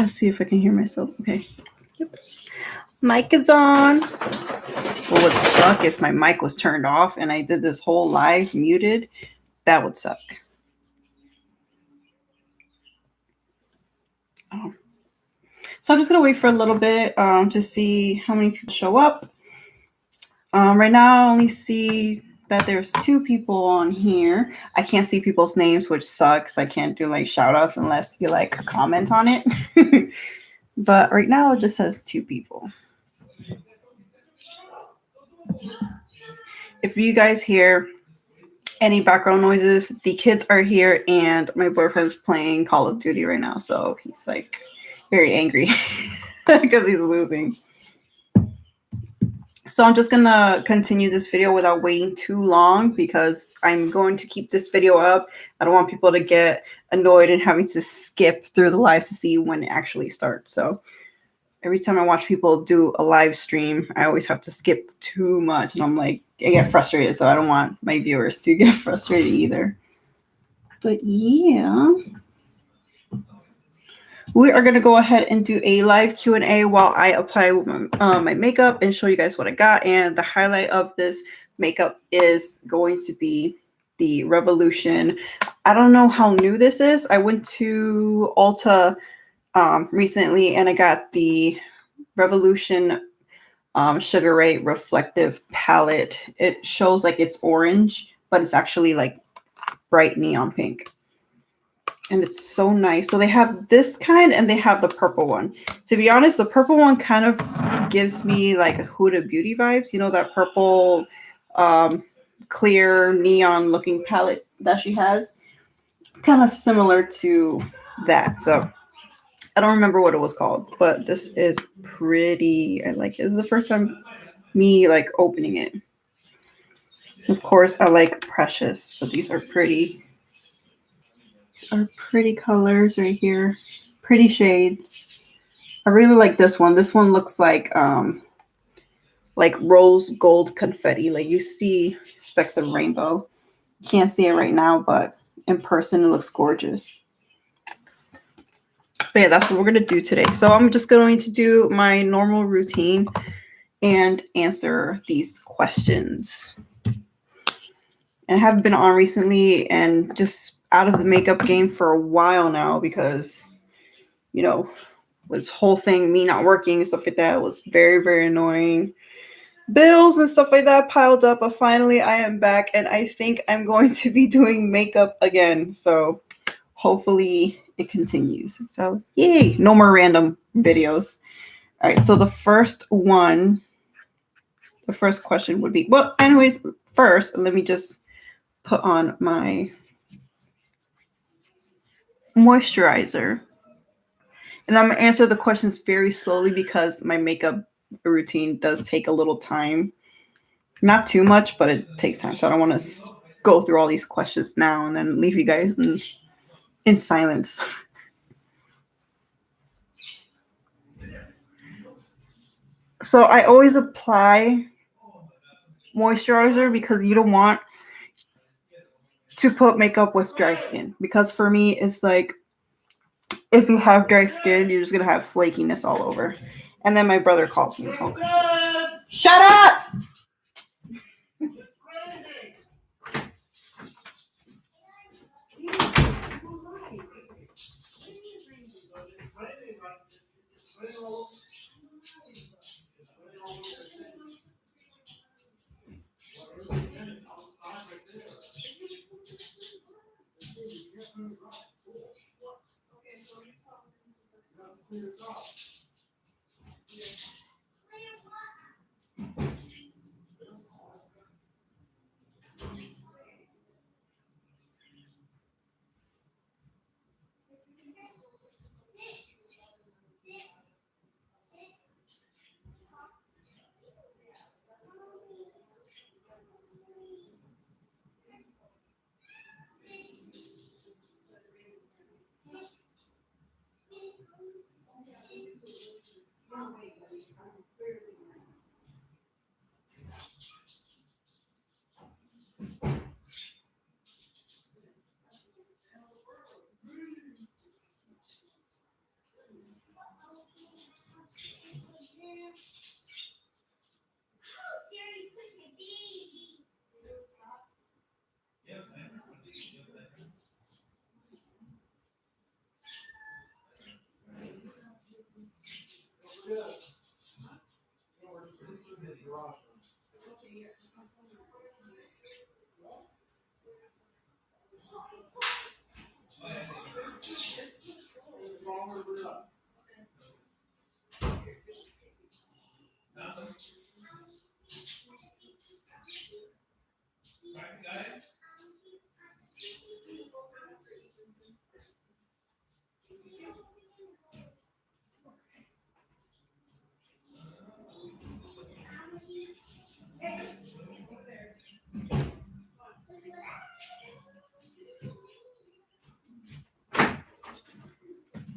Let's see if I can hear myself. Okay. Yep. Mic is on. Well, it would suck if my mic was turned off and I did this whole live muted. That would suck. Oh. So I'm just going to wait for a little bit to see how many people show up. Right now, I only see that there's 2 people on here. I can't see people's names, which sucks. I can't do like shout outs unless you like comment on it. But right now, it just says 2 people. If you guys hear any background noises, the kids are here and my boyfriend's playing Call of Duty right now. So he's like very angry because he's losing. So I'm just going to continue this video without waiting too long because I'm going to keep this video up. I don't want people to get annoyed and having to skip through the live to see when it actually starts. So every time I watch people do a live stream, I always have to skip too much. And I'm like, I get frustrated. So I don't want my viewers to get frustrated either. But yeah. We are going to go ahead and do a live Q&A while I apply my makeup and show you guys what I got. And the highlight of this makeup is going to be the Revolution. I don't know how new this is. I went to Ulta recently and I got the Revolution Sugar Ray Reflective Palette. It shows like it's orange, but it's actually like bright neon pink. And it's so nice. So they have this kind and they have the purple one. To be honest, the purple one kind of gives me like Huda Beauty vibes. You know, that purple clear neon looking palette that she has. Kind of similar to that. So I don't remember what it was called, but this is pretty. I like it. This is the first time me like opening it. Of course, I like Precious, but these are pretty. These are pretty colors right here. Pretty shades. I really like this one. This one looks like rose gold confetti. Like you see specks of rainbow. You can't see it right now, but in person it looks gorgeous. But yeah, that's what we're going to do today. So I'm just going to do my normal routine and answer these questions. And I haven't been on recently and just out of the makeup game for a while now because, you know, this whole thing, me not working and stuff like that was very, very annoying. Bills and stuff like that piled up, but finally I am back and I think I'm going to be doing makeup again. So hopefully it continues. So yay, no more random videos. All right, so the first question would be, well, anyways, first, let me just put on my moisturizer. And I'm going to answer the questions very slowly because my makeup routine does take a little time. Not too much, but it takes time. So I don't want to go through all these questions now and then leave you guys in silence. So I always apply moisturizer because you don't want to put makeup with dry skin. Because for me, it's like, if you have dry skin, you're just going to have flakiness all over. And then my brother calls me. Oh, shut up!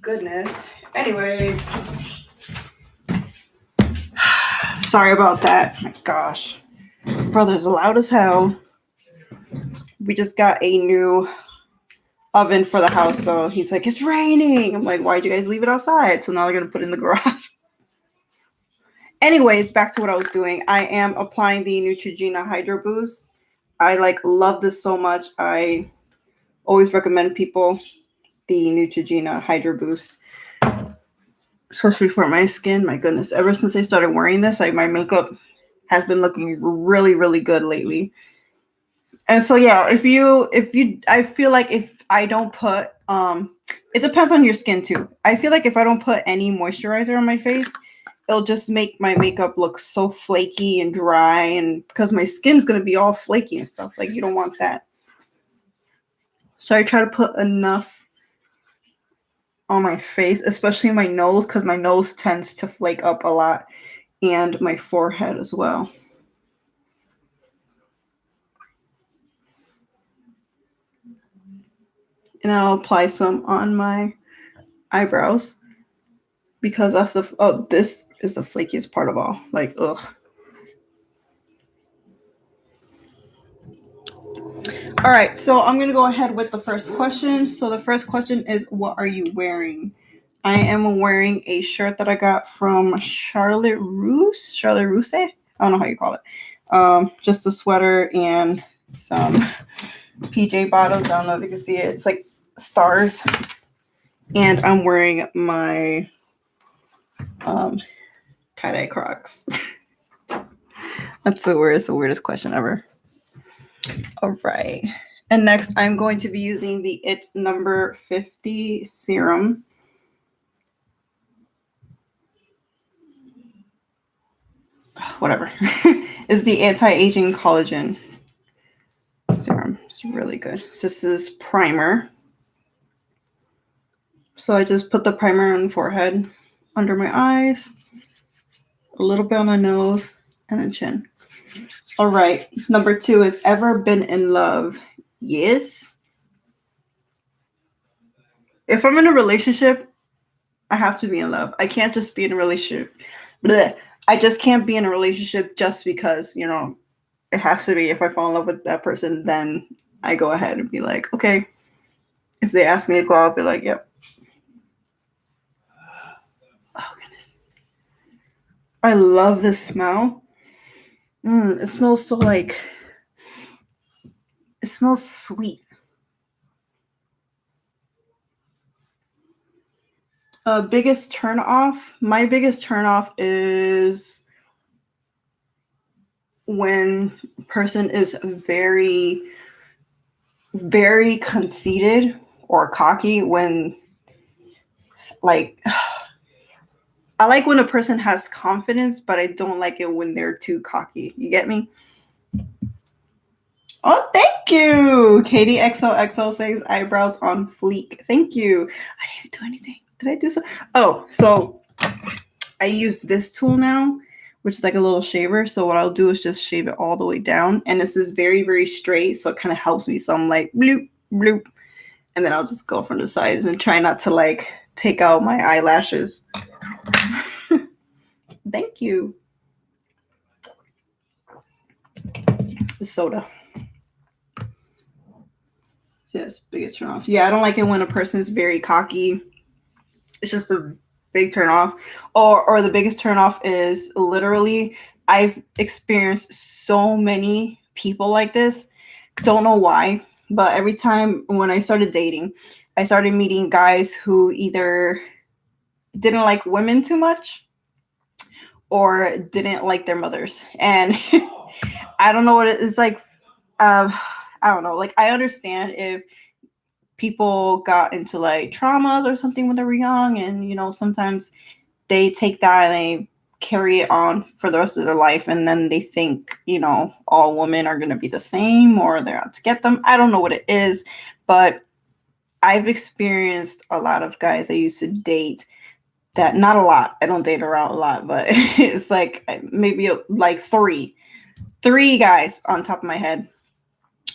Goodness. Anyways, sorry about that. My gosh. Brother's loud as hell. We just got a new oven for the house, so he's like, it's raining. I'm like, why'd you guys leave it outside? So now they're gonna put it in the garage. Anyways, back to what I was doing. I am applying the Neutrogena Hydro Boost. I love this so much. I always recommend people the Neutrogena Hydro Boost, especially for my skin. My goodness, ever since I started wearing this, my makeup has been looking really, really good lately. And so yeah, if you I feel like if I don't put it depends on your skin too. I feel like if I don't put any moisturizer on my face, it'll just make my makeup look so flaky and dry, and because my skin's gonna be all flaky and stuff. Like, you don't want that. So I try to put enough on my face, especially my nose, because my nose tends to flake up a lot, and my forehead as well. And I'll apply some on my eyebrows because that's this is the flakiest part of all. Like, ugh. All right, so I'm gonna go ahead with the first question. So the first question is, what are you wearing? I am wearing a shirt that I got from Charlotte Russe. I don't know how you call it. Just a sweater and some PJ bottoms. I don't know if you can see it. It's like stars. And I'm wearing my tie-dye Crocs. That's the weirdest question ever. All right. And next, I'm going to be using the It's number 50 serum. Whatever. It's the anti-aging collagen serum. It's really good. So this is primer. So I just put the primer on the forehead, under my eyes, a little bit on my nose, and then chin. All right. Number 2 is ever been in love? Yes. If I'm in a relationship, I have to be in love. I can't just be in a relationship. Blech. I just can't be in a relationship just because, it has to be. If I fall in love with that person, then I go ahead and be like, okay. If they ask me to go out, I'll be like, yep. Oh, goodness. I love this smell. It smells so it smells sweet. Biggest turn off. My biggest turn off is when a person is very, very conceited or cocky. When I like when a person has confidence, but I don't like it when they're too cocky. You get me? Oh, thank you. Katie XOXO says eyebrows on fleek. Thank you. I didn't do anything. Did I do so? Oh, so I use this tool now, which is like a little shaver. So what I'll do is just shave it all the way down. And this is very, very straight. So it kind of helps me. So I'm like, bloop, bloop. And then I'll just go from the sides and try not to take out my eyelashes. Thank you. The soda. Yes, biggest turn off. Yeah, I don't like it when a person is very cocky. It's just a big turn off. Or the biggest turn off is literally, I've experienced so many people like this. Don't know why, but every time when I started dating, I started meeting guys who either didn't like women too much or didn't like their mothers. And I don't know what it's like. I don't know. Like, I understand if people got into like traumas or something when they were young, and you know, sometimes they take that and they carry it on for the rest of their life, and then they think, you know, all women are going to be the same or they're out to get them. I don't know what it is, but I've experienced a lot of guys I used to date that, not a lot, I don't date around a lot, but it's like maybe like three guys on top of my head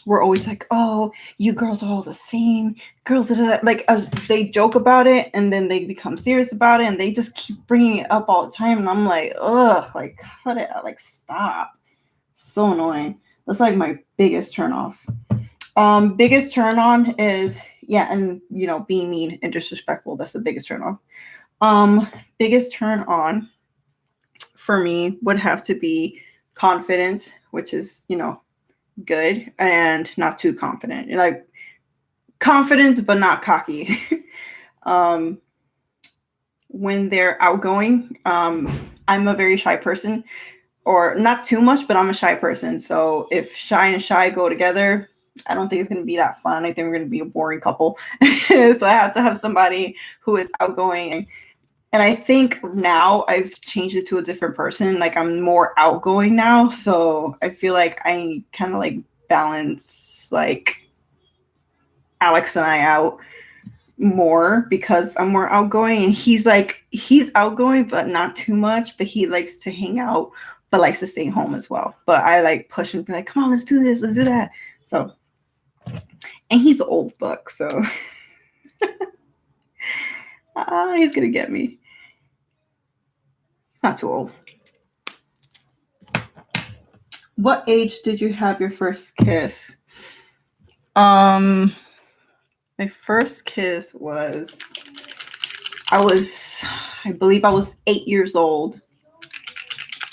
were always like, oh, you girls are all the same. Girls, like, as they joke about it and then they become serious about it and they just keep bringing it up all the time. And I'm like, ugh, like, cut it out, like, stop. So annoying. That's like my biggest turn off. Biggest turn on is, yeah, and you know, being mean and disrespectful. That's the biggest turn off. Biggest turn on for me would have to be confidence, which is, you know, good, and not too confident. Like, confidence but not cocky. When they're outgoing, I'm a very shy person, or not too much, but I'm a shy person. So if shy and shy go together, I don't think it's going to be that fun. I think we're going to be a boring couple. So I have to have somebody who is outgoing. And I think now I've changed it to a different person. Like, I'm more outgoing now. So I feel like I kind of like balance like Alex and I out more because I'm more outgoing. And he's outgoing, but not too much. But he likes to hang out, but likes to stay home as well. But I like push him, be like, come on, let's do this, let's do that. So, and he's an old book. So he's going to get me. Not too old. What age did you have your first kiss? My first kiss was, I believe I was 8 years old.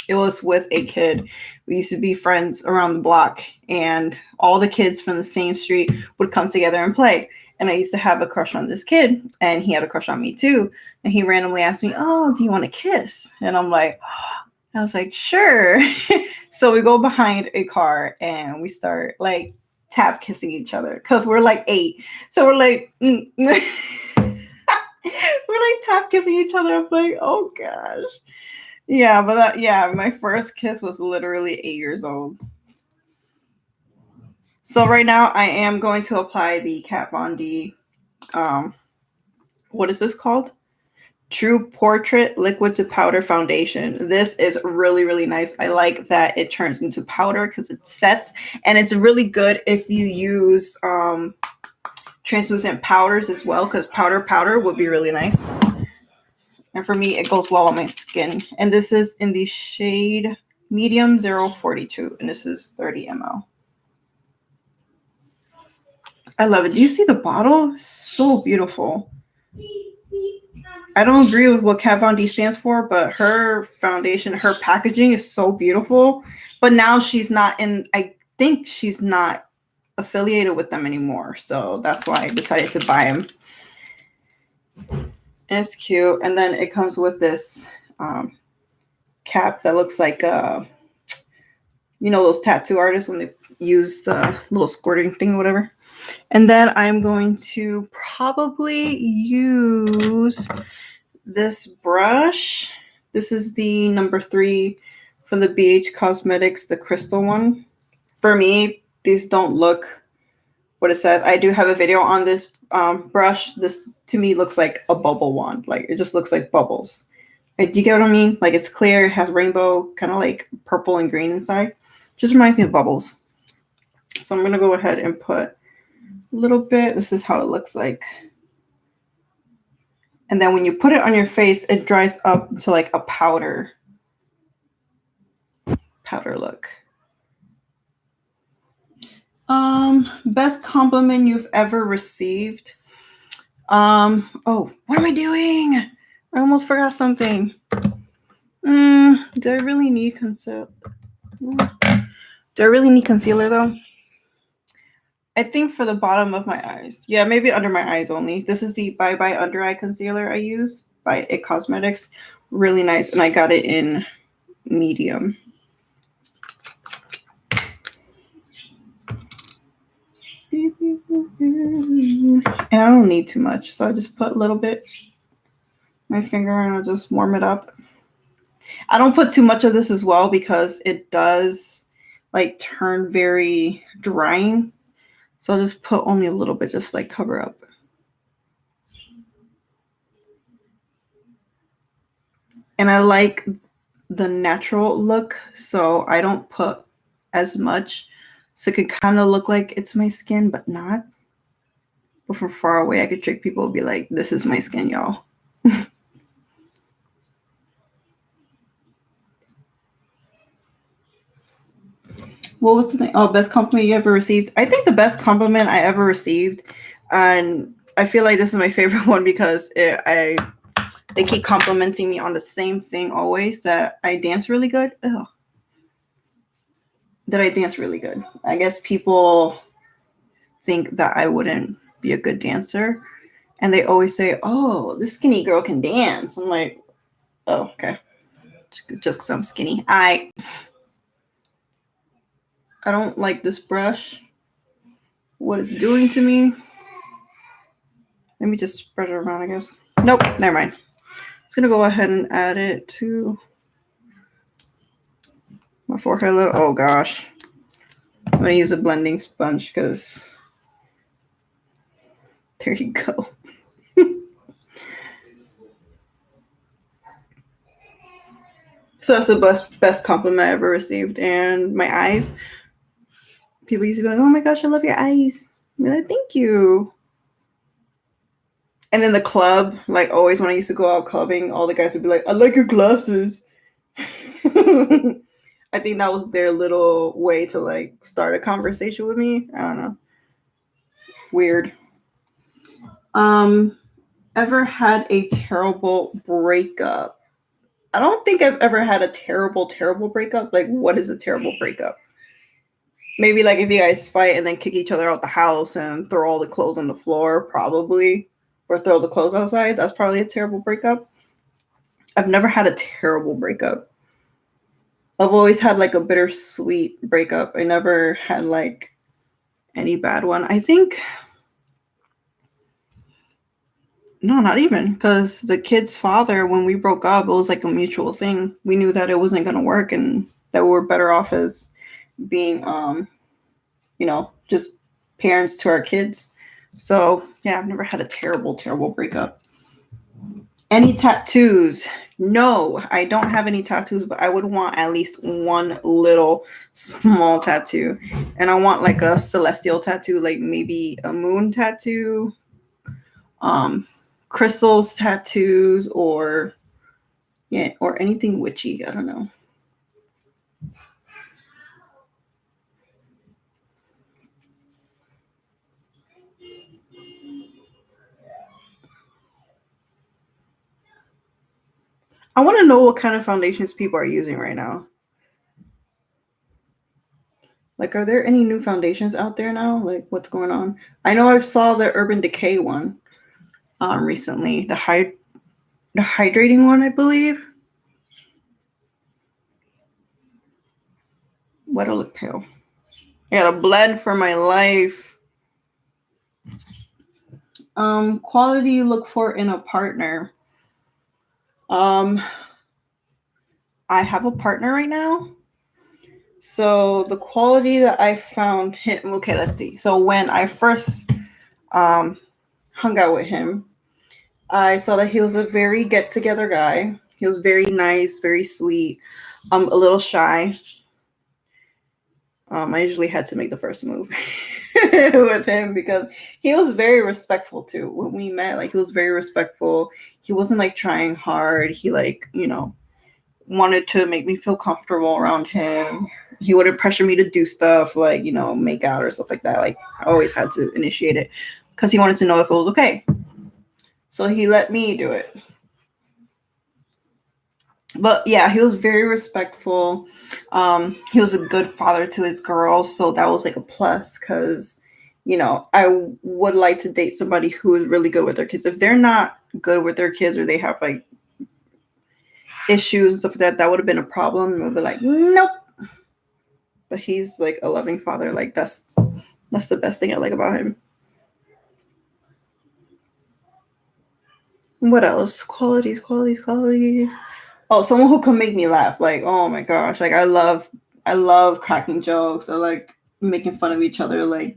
It was with a kid. We used to be friends around the block, and all the kids from the same street would come together and play. And I used to have a crush on this kid, and he had a crush on me too. And he randomly asked me, oh, do you want to kiss? And I'm like, I was like, sure. So we go behind a car and we start like tap kissing each other because we're like 8. So we're like, we're like tap kissing each other. I'm like, oh gosh. Yeah, but my first kiss was literally 8 years old. So right now I am going to apply the Kat Von D, what is this called? True Portrait Liquid to Powder Foundation. This is really, really nice. I like that it turns into powder because it sets, and it's really good if you use translucent powders as well, because powder would be really nice. And for me, it goes well on my skin. And this is in the shade medium 042, and this is 30 ml. I love it. Do you see the bottle? So beautiful. I don't agree with what Kat Von D stands for, but her foundation, her packaging is so beautiful. But now she's not in, I think she's not affiliated with them anymore. So that's why I decided to buy them. And it's cute. And then it comes with this cap that looks like, you know, those tattoo artists when they use the little squirting thing or whatever. And then I'm going to probably use this brush. This is the number 3 from the BH Cosmetics, the crystal one. For me, these don't look what it says. I do have a video on this brush. This to me looks like a bubble wand. Like, it just looks like bubbles. Do you get what I mean? Like, it's clear, it has rainbow, kind of like purple and green inside. Just reminds me of bubbles. So I'm going to go ahead and put a little bit. This is how it looks like. And then when you put it on your face, it dries up to like a powder look. Best compliment you've ever received. Oh, what am I doing? I almost forgot something. Do I really need concealer? Do I really need concealer though? I think for the bottom of my eyes. Yeah, maybe under my eyes only. This is the Bye Bye Under Eye Concealer I use by IT Cosmetics. Really nice. And I got it in medium. And I don't need too much, so I just put a little bit my finger and I'll just warm it up. I don't put too much of this as well because it does like turn very drying. So I'll just put only a little bit, just like cover up. And I like the natural look, so I don't put as much. So it can kind of look like it's my skin, but not. But from far away, I could trick people and be like, this is my skin, y'all. What was the thing? Oh, best compliment you ever received? I think the best compliment I ever received, and I feel like this is my favorite one because they keep complimenting me on the same thing always, that I dance really good. Ugh. That I dance really good. I guess people think that I wouldn't be a good dancer, and they always say, "Oh, this skinny girl can dance." I'm like, "Oh, okay." Just because I'm skinny. I don't like this brush. What it's doing to me. Let me just spread it around, I guess. Nope, never mind. I'm just gonna go ahead and add it to my forehead a little. Oh gosh. I'm gonna use a blending sponge because there you go. So that's the best compliment I ever received. And my eyes, people used to be like, "Oh my gosh, I love your eyes." I'm like, "Thank you." And in the club, like always when I used to go out clubbing, all the guys would be like, "I like your glasses." I think that was their little way to like start a conversation with me. I don't know. Weird. Ever had a terrible breakup? I don't think I've ever had a terrible breakup. Like, what is a terrible breakup? Maybe like if you guys fight and then kick each other out the house and throw all the clothes on the floor, probably, or throw the clothes outside. That's probably a terrible breakup. I've never had a terrible breakup. I've always had like a bittersweet breakup. I never had like any bad one. I think no, not even, because the kid's father, when we broke up, it was like a mutual thing. We knew that it wasn't going to work and that we were better off as being, just parents to our kids. So yeah, I've never had a terrible breakup. Any tattoos? No, I don't have any tattoos, but I would want at least one little small tattoo. And I want like a celestial tattoo, like maybe a moon tattoo, crystals tattoos, or anything witchy. I don't know. I want to know what kind of foundations people are using right now. Like, are there any new foundations out there now? Like, what's going on? I know I saw the Urban Decay one recently, the hydrating one, I believe. What a look pale. I got a blend for my life. Quality you look for in a partner. I have a partner right now. So the quality that I found him, okay, let's see. So when I first hung out with him, I saw that he was a very get-together guy. He was very nice, very sweet, a little shy. I usually had to make the first move with him because he was very respectful too. When we met, like he was very respectful. He wasn't like trying hard. He like, wanted to make me feel comfortable around him. He wouldn't pressure me to do stuff like, make out or stuff like that. Like I always had to initiate it because he wanted to know if it was okay. So he let me do it. But yeah, he was very respectful. He was a good father to his girls, so that was like a plus because, I would like to date somebody who is really good with their kids. If they're not good with their kids or they have like issues and stuff like that, that would have been a problem. And we'd be like, nope. But he's like a loving father. Like that's That's the best thing I like about him. What else? Qualities. Oh, someone who can make me laugh. Like, oh my gosh. Like, I love cracking jokes. I like making fun of each other. Like,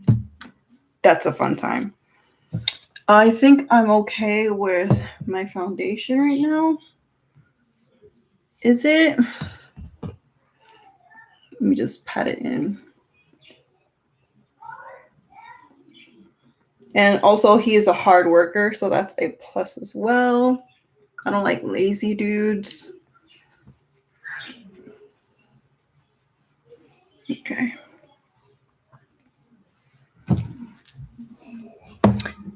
that's a fun time. I think I'm okay with my foundation right now. Is it? Let me just pat it in. And also, he is a hard worker, so that's a plus as well. I don't like lazy dudes. Okay.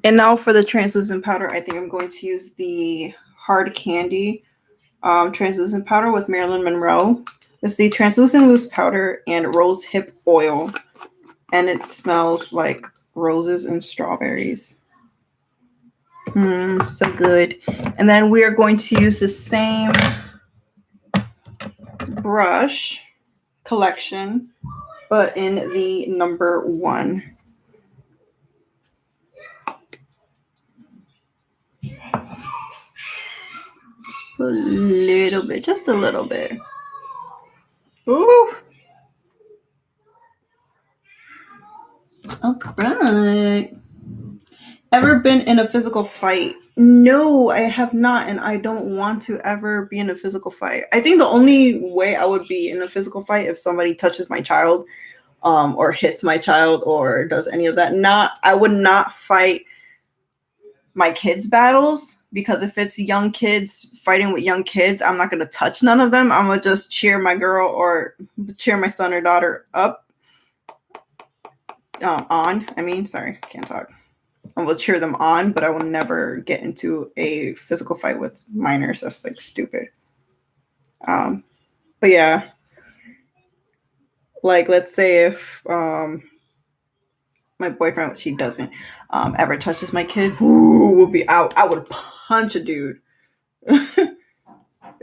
And now for the translucent powder, I think I'm going to use the Hard Candy translucent powder with Marilyn Monroe. It's the translucent loose powder and rose hip oil. And it smells like roses and strawberries. So good. And then we are going to use the same brush collection, but in the number 1. A little bit, just a little bit. Ooh. All right. Ever been in a physical fight? No, I have not, and I don't want to ever be in a physical fight. I think the only way I would be in a physical fight if somebody touches my child, or hits my child, or does any of that. I would not fight my kids' battles, because if it's young kids fighting with young kids, I'm not going to touch none of them. I'm going to just cheer my girl or cheer my son or daughter up. Can't talk. I will cheer them on, but I will never get into a physical fight with minors. That's like stupid. But yeah, like let's say if my boyfriend, which he doesn't, ever touches my kid, would be out. I would punch a dude.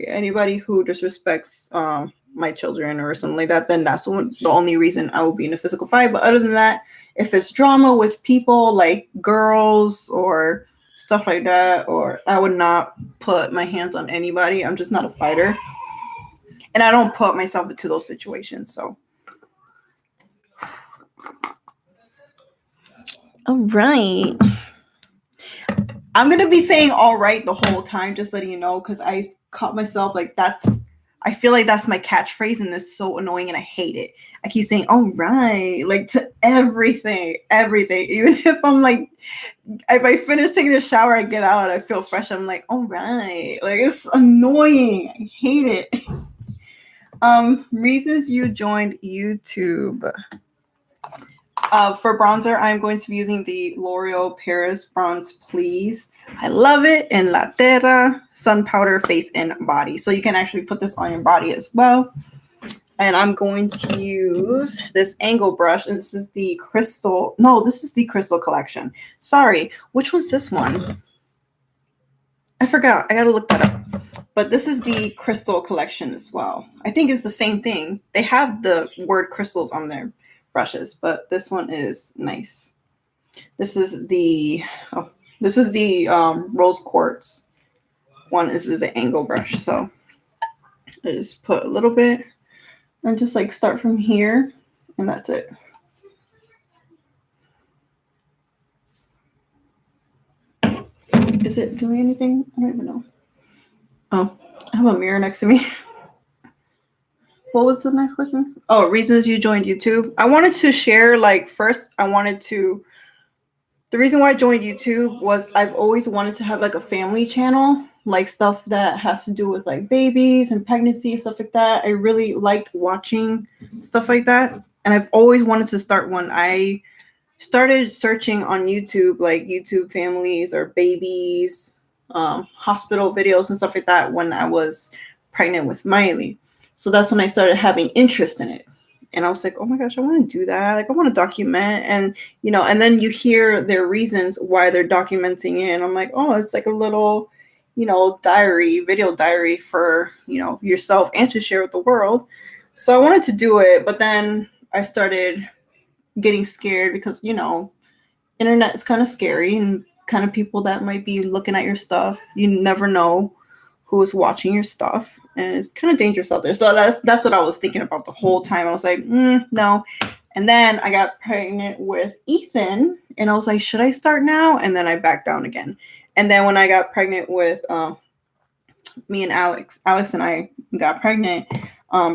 Anybody who disrespects my children or something like that, then that's the only reason I will be in a physical fight. But other than that, if it's drama with people like girls or stuff like that, or I would not put my hands on anybody. I'm just not a fighter. And I don't put myself into those situations. So. All right. I'm going to be saying all right the whole time, just letting you know, because I caught myself like I feel like that's my catchphrase, and it's so annoying and I hate it. I keep saying, all right, like to everything. Even if I'm like, if I finish taking a shower, I get out, I feel fresh. I'm like, all right. Like, it's annoying. I hate it. Reasons you joined YouTube. For bronzer, I'm going to be using the L'Oreal Paris Bronze Please. I love it. And La Terra Sun Powder Face and Body. So you can actually put this on your body as well. And I'm going to use this angle brush. And this is the Crystal. No, this is the Crystal Collection. Sorry. Which one's this one? I forgot. I got to look that up. But this is the Crystal Collection as well. I think it's the same thing. They have the word crystals on their brushes, but this one is nice. This is the rose quartz one. This is an angle brush, so I just put a little bit and just like start from here, and that's it. Is it doing anything? I don't even know. Oh, I have a mirror next to me. What was the next question? Oh, reasons you joined YouTube. I wanted to share, like, first, the reason why I joined YouTube was I've always wanted to have like a family channel, like stuff that has to do with like babies and pregnancy, stuff like that. I really liked watching stuff like that. And I've always wanted to start one. I started searching on YouTube, like YouTube families or babies, hospital videos and stuff like that when I was pregnant with Miley. So that's when I started having interest in it. And I was like, oh my gosh, I want to do that. Like, I want to document. And, and then you hear their reasons why they're documenting it. And I'm like, oh, it's like a little, video diary for, yourself and to share with the world. So I wanted to do it. But then I started getting scared because, you know, internet is kind of scary and kind of people that might be looking at your stuff. You never know who is watching your stuff, and it's kind of dangerous out there. So that's what I was thinking about the whole time. I was like, no. And then I got pregnant with Ethan, and I was like, should I start now? And then I backed down again. And then when I got pregnant with me and Alex and I got pregnant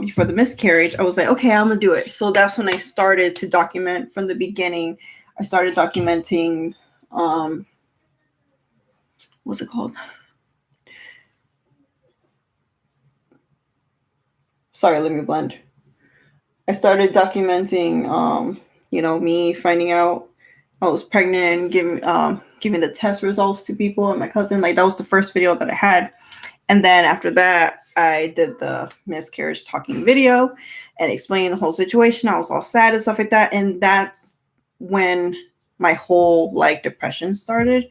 before the miscarriage, I was like, okay, I'm gonna do it. So that's when I started to document from the beginning. I started documenting what's it called? Sorry, let me blend. I started documenting, you know, me finding out I was pregnant and giving the test results to people and my cousin. Like, that was the first video that I had. And then after that, I did the miscarriage talking video and explaining the whole situation. I was all sad and stuff like that. And that's when my whole like depression started.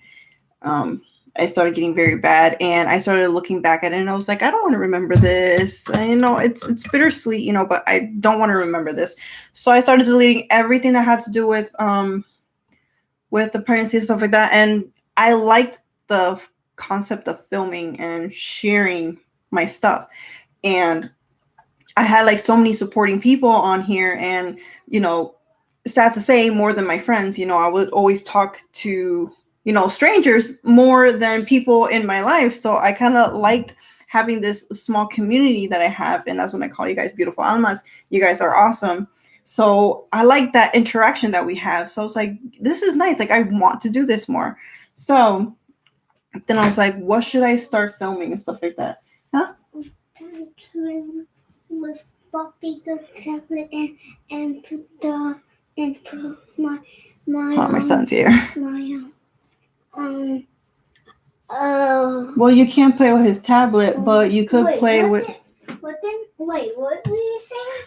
I started getting very bad, and I started looking back at it, and I was like, I don't want to remember this. You know, it's bittersweet, you know, but I don't want to remember this. So I started deleting everything that had to do with the pregnancy and stuff like that. And I liked the concept of filming and sharing my stuff. And I had like so many supporting people on here, and, you know, sad to say, more than my friends. You know, I would always talk to, you know, strangers more than people in my life. So I kind of liked having this small community that I have. And that's when I call you guys beautiful almas. You guys are awesome. So I like that interaction that we have. So it's like, this is nice. Like, I want to do this more. So then I was like, what should I start filming and stuff like that? Huh? With Bobby the tablet and put my son's here. Well, you can't play with his tablet, but you could play with. What were you saying?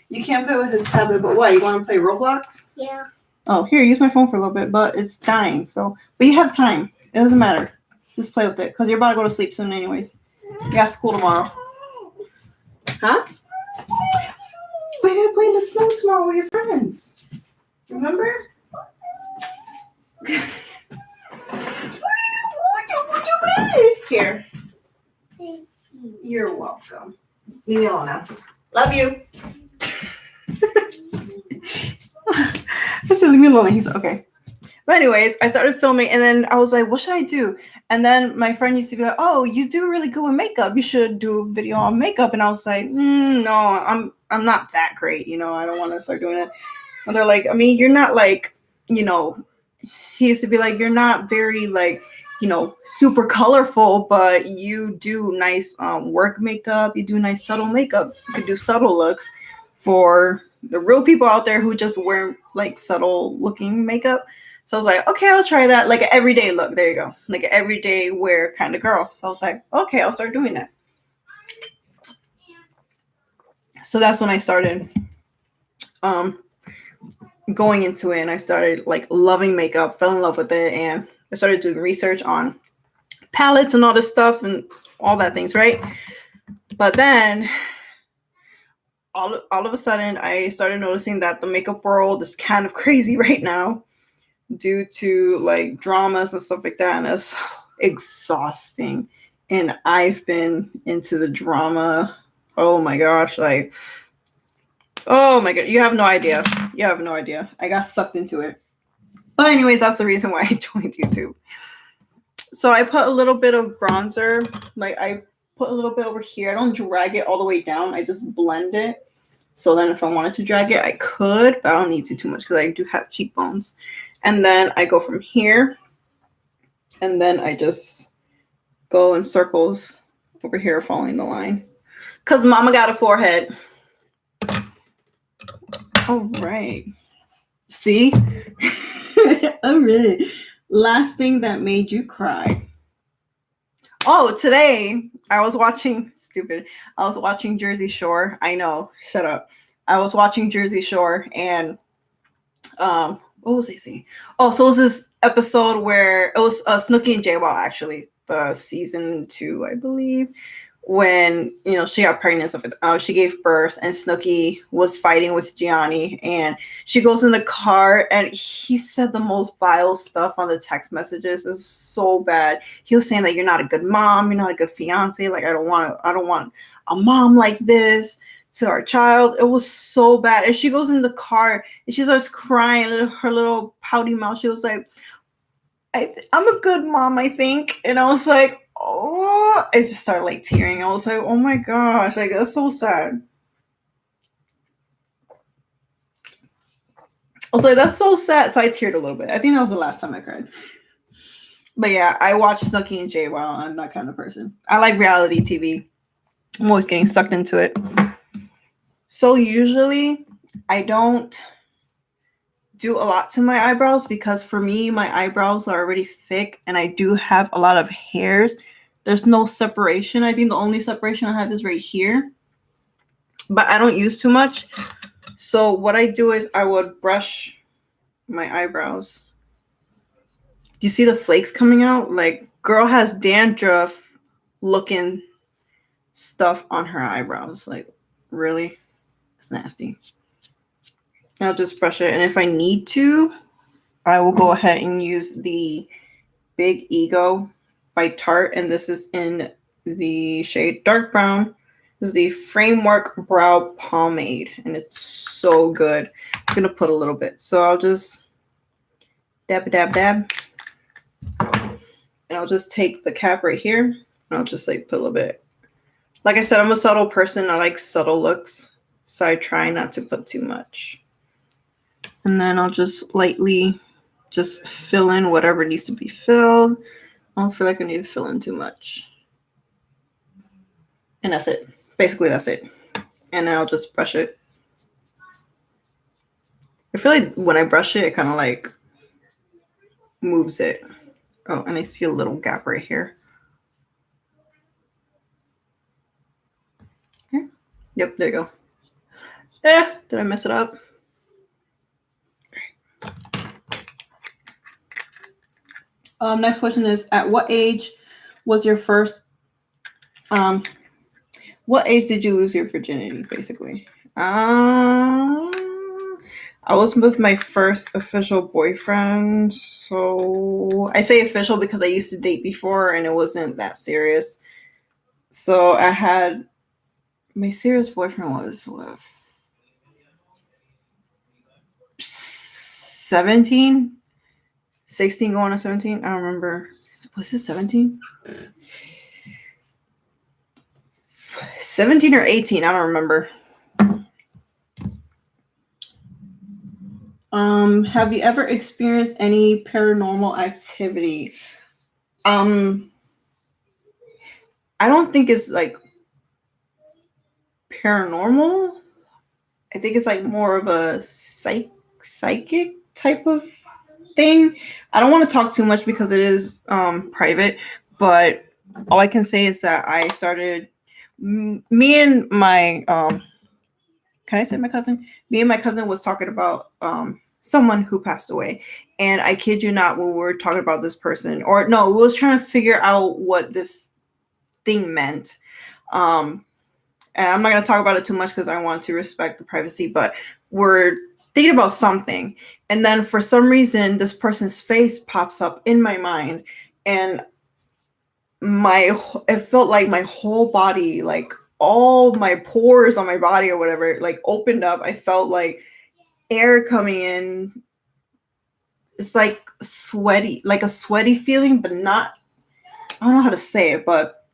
You can't play with his tablet, but what? You want to play Roblox? Yeah. Oh, here, use my phone for a little bit, but it's dying. So, but you have time. It doesn't matter. Just play with it, because you're about to go to sleep soon, anyways. You got school tomorrow. Huh? But you're gonna play in the snow tomorrow with your friends. Remember? Here. You're welcome. Leave me alone now. Love you. I said, leave me alone. He's okay. But anyways, I started filming, and then I was like, what should I do? And then my friend used to be like, oh, you do really good with makeup. You should do a video on makeup. And I was like, no, I'm not that great. You know, I don't want to start doing it. And they're like, I mean, you're not like, you know, he used to be like, you're not very like, you know, super colorful, but you do nice work makeup. You do nice subtle makeup. You could do subtle looks for the real people out there who just wear like subtle looking makeup. So I was like, okay, I'll try that. Like an everyday look. There you go. Like an everyday wear kind of girl. So I was like, okay, I'll start doing that. So that's when I started going into it, and I started like loving makeup, fell in love with it, and I started doing research on palettes and all this stuff and all that things, right? But then all of a sudden I started noticing that the makeup world is kind of crazy right now due to like dramas and stuff like that, and it's exhausting. And I've been into the drama. Oh my gosh, like, oh my god, you have no idea. You have no idea. I got sucked into it. But anyways, that's the reason why I joined YouTube. So I put a little bit of bronzer. Like, I put a little bit over here. I don't drag it all the way down. I just blend it. So then if I wanted to drag it, I could, but I don't need to too much because I do have cheekbones. And then I go from here. And then I just go in circles over here following the line. Because mama got a forehead. All right. See? All right. Last thing that made you cry. Oh, today I was watching Jersey Shore. I know. Shut up. I was watching Jersey Shore, and what was I saying? Oh, so it was this episode where it was Snooki and J-Wall, actually, the season 2, I believe, when, you know, she got pregnant, she gave birth, and Snooki was fighting with Gianni, and she goes in the car, and he said the most vile stuff on the text messages. It was so bad. He was saying that you're not a good mom, you're not a good fiance. Like, I don't want a mom like this to our child. It was so bad. And she goes in the car and she starts crying, her little pouty mouth. She was like, I'm a good mom, I think. And I was like, oh, I just started like tearing. I was like, oh my gosh, like that's so sad. I was like, that's so sad. So I teared a little bit. I think that was the last time I cried. But yeah, I watched Snooki and Jay. Wow, I'm that kind of person. I like reality TV. I'm always getting sucked into it. So usually I don't do a lot to my eyebrows because for me, my eyebrows are already thick and I do have a lot of hairs. There's no separation. I think the only separation I have is right here, but I don't use too much. So what I do is I would brush my eyebrows. Do you see the flakes coming out? Like, girl has dandruff looking stuff on her eyebrows. Like, really? It's nasty. I'll just brush it. And if I need to, I will go ahead and use the Big Ego by Tarte. And this is in the shade Dark Brown. This is the Framework Brow Pomade. And it's so good. I'm going to put a little bit. So I'll just dab, dab, dab. And I'll just take the cap right here. And I'll just like put a little bit. Like I said, I'm a subtle person. I like subtle looks. So I try not to put too much. And then I'll just lightly just fill in whatever needs to be filled. I don't feel like I need to fill in too much. And that's it. Basically, that's it. And then I'll just brush it. I feel like when I brush it, it kind of like moves it. Oh, and I see a little gap right here. Okay. Yep, there you go. Did I mess it up? Next question is, at what age was your first, what age did you lose your virginity, basically? I was with my first official boyfriend. So I say official because I used to date before and it wasn't that serious. So I had, my serious boyfriend was what, 17? 16 going on 17? I don't remember. Was it 17? 17 or 18, I don't remember. Have you ever experienced any paranormal activity? I don't think it's like paranormal. I think it's like more of a psychic type of thing. I don't want to talk too much because it is private, but all I can say is that I started, me and my can I say my cousin? Me and my cousin was talking about someone who passed away. And I kid you not, when we were talking about this person, or no, we was trying to figure out what this thing meant. And I'm not going to talk about it too much because I want to respect the privacy, but we're thinking about something. And then for some reason, this person's face pops up in my mind. And it felt like my whole body, like all my pores on my body or whatever, like opened up. I felt like air coming in. It's like sweaty, like a sweaty feeling, but not, I don't know how to say it, but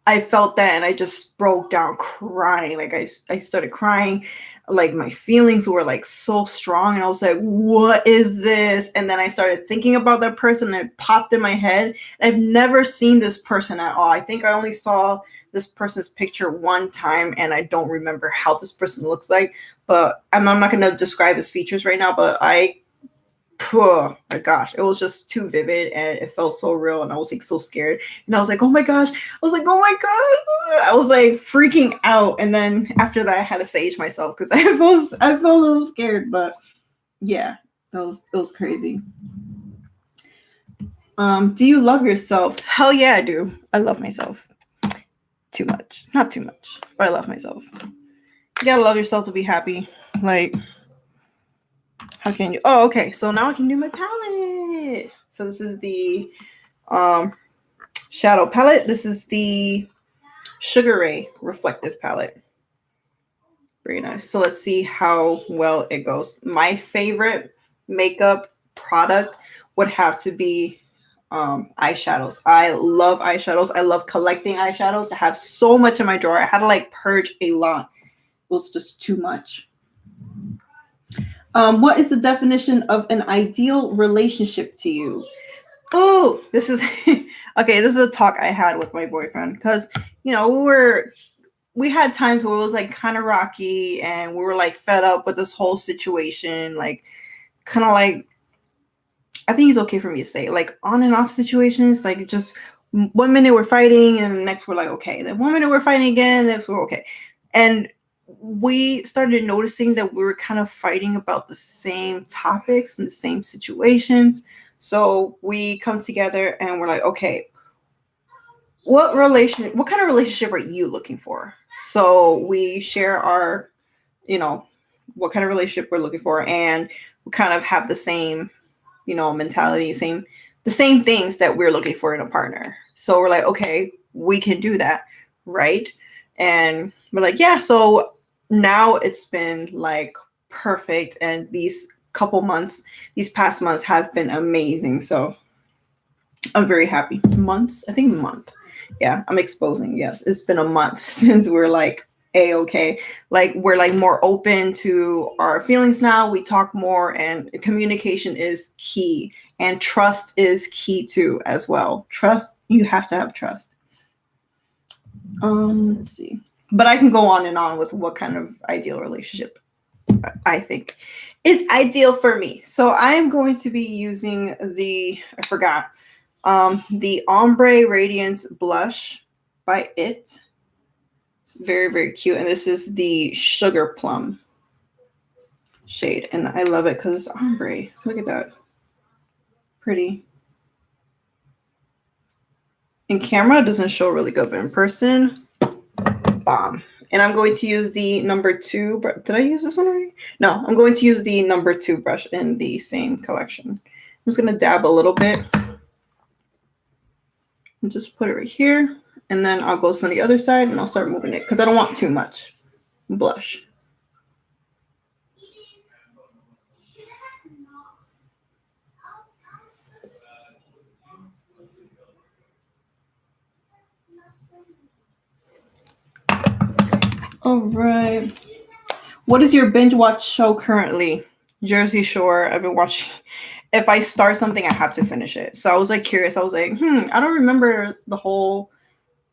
I felt that and I just broke down crying. Like I started crying. Like my feelings were like so strong and I was like, what is this? And then I started thinking about that person and it popped in my head. I've never seen this person at all. I think I only saw this person's picture one time and I don't remember how this person looks like, but I'm not going to describe his features right now, but oh my gosh, it was just too vivid and it felt so real and I was like so scared and I was like, oh my gosh, I was like freaking out. And then after that I had to sage myself because I felt a little scared, but yeah, it was crazy. Do you love yourself? Hell yeah, I do. I love myself. too much. Not too much. But I love myself. You gotta love yourself to be happy. Like, how can you? Oh, okay. So now I can do my palette. So this is the shadow palette. This is the Sugar Ray reflective palette. Very nice. So let's see how well it goes. My favorite makeup product would have to be eyeshadows. I love eyeshadows. I love collecting eyeshadows. I have so much in my drawer. I had to like purge a lot. It was just too much. What is the definition of an ideal relationship to you? Oh, this is okay. This is a talk I had with my boyfriend because you know we had times where it was like kind of rocky and we were like fed up with this whole situation, like kind of like I think it's okay for me to say like on and off situations, like just 1 minute we're fighting and the next we're like okay, then 1 minute we're fighting again, next we're okay, and we started noticing that we were kind of fighting about the same topics and the same situations. So we come together and we're like, okay, what kind of relationship are you looking for? So we share our, what kind of relationship we're looking for, and we kind of have the same, mentality, the same things that we're looking for in a partner. So we're like, okay, we can do that, right? And we're like, yeah. So now it's been like perfect, and these past months have been amazing. So I'm very happy. Month. Yeah, I'm exposing. Yes, it's been a month since we're like a-okay. Like we're like more open to our feelings now. We talk more, and communication is key, and trust is key too as well. Trust, you have to have trust. Let's see. But I can go on and on with what kind of ideal relationship I think is ideal for me. So I am going to be using the Ombre Radiance blush by It. It's very, very cute. And this is the Sugar Plum shade. And I love it because it's ombre. Look at that. Pretty. In camera, it doesn't show really good, but in person, bomb. And I'm going to use the number 2. Did I use this one already? No, I'm going to use the number 2 brush in the same collection. I'm just going to dab a little bit. And just put it right here. And then I'll go from the other side and I'll start moving it because I don't want too much blush. All right. What is your binge watch show currently? Jersey Shore. I've been watching. If I start something, I have to finish it. So I was like curious. I was like, I don't remember the whole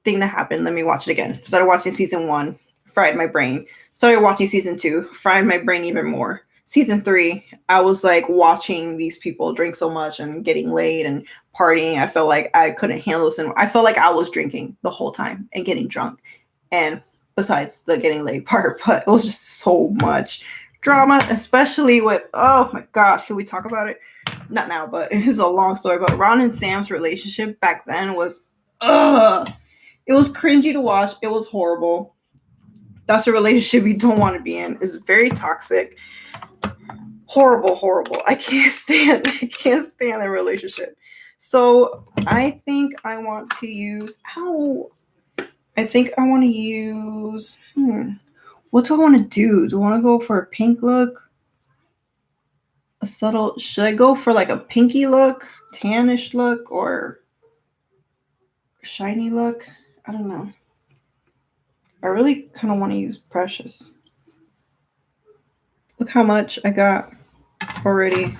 thing that happened. Let me watch it again. Started watching season 1, fried my brain. Started watching season 2, fried my brain even more. Season 3, I was like watching these people drink so much and getting laid and partying. I felt like I couldn't handle this. And I felt like I was drinking the whole time and getting drunk. And besides the getting laid part, but it was just so much drama, especially with, oh my gosh, can we talk about it? Not now, but it is a long story. But Ron and Sam's relationship back then was, it was cringy to watch. It was horrible. That's a relationship you don't want to be in. It's very toxic. Horrible. I can't stand a relationship. So I think I want to use, what do I want to do? Do I want to go for a pink look? Should I go for like a pinky look, tannish look, or shiny look? I don't know. I really kind of want to use Precious. Look how much I got already.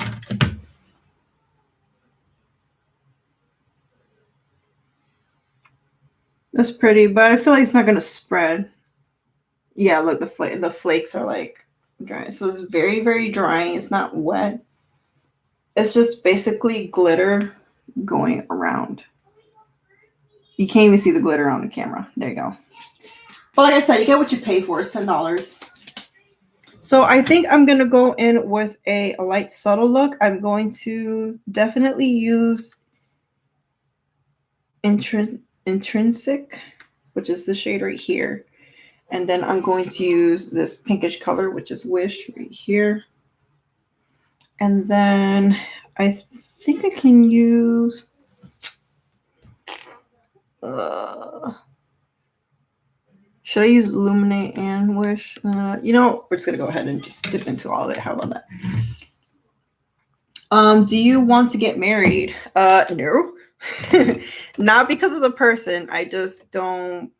That's pretty, but I feel like it's not going to spread. Yeah, look, the flakes are like dry. So it's very, very drying. It's not wet. It's just basically glitter going around. You can't even see the glitter on the camera. There you go. But like I said, you get what you pay for. It's $10. So I think I'm going to go in with a light, subtle look. I'm going to definitely use Intrinsic. which is the shade right here. And then I'm going to use this pinkish color, which is Wish right here. And then I think I can use should I use Illuminate and Wish? We're just gonna go ahead and just dip into all of it. How about that? Do you want to get married? No. Not because of the person. I just don't.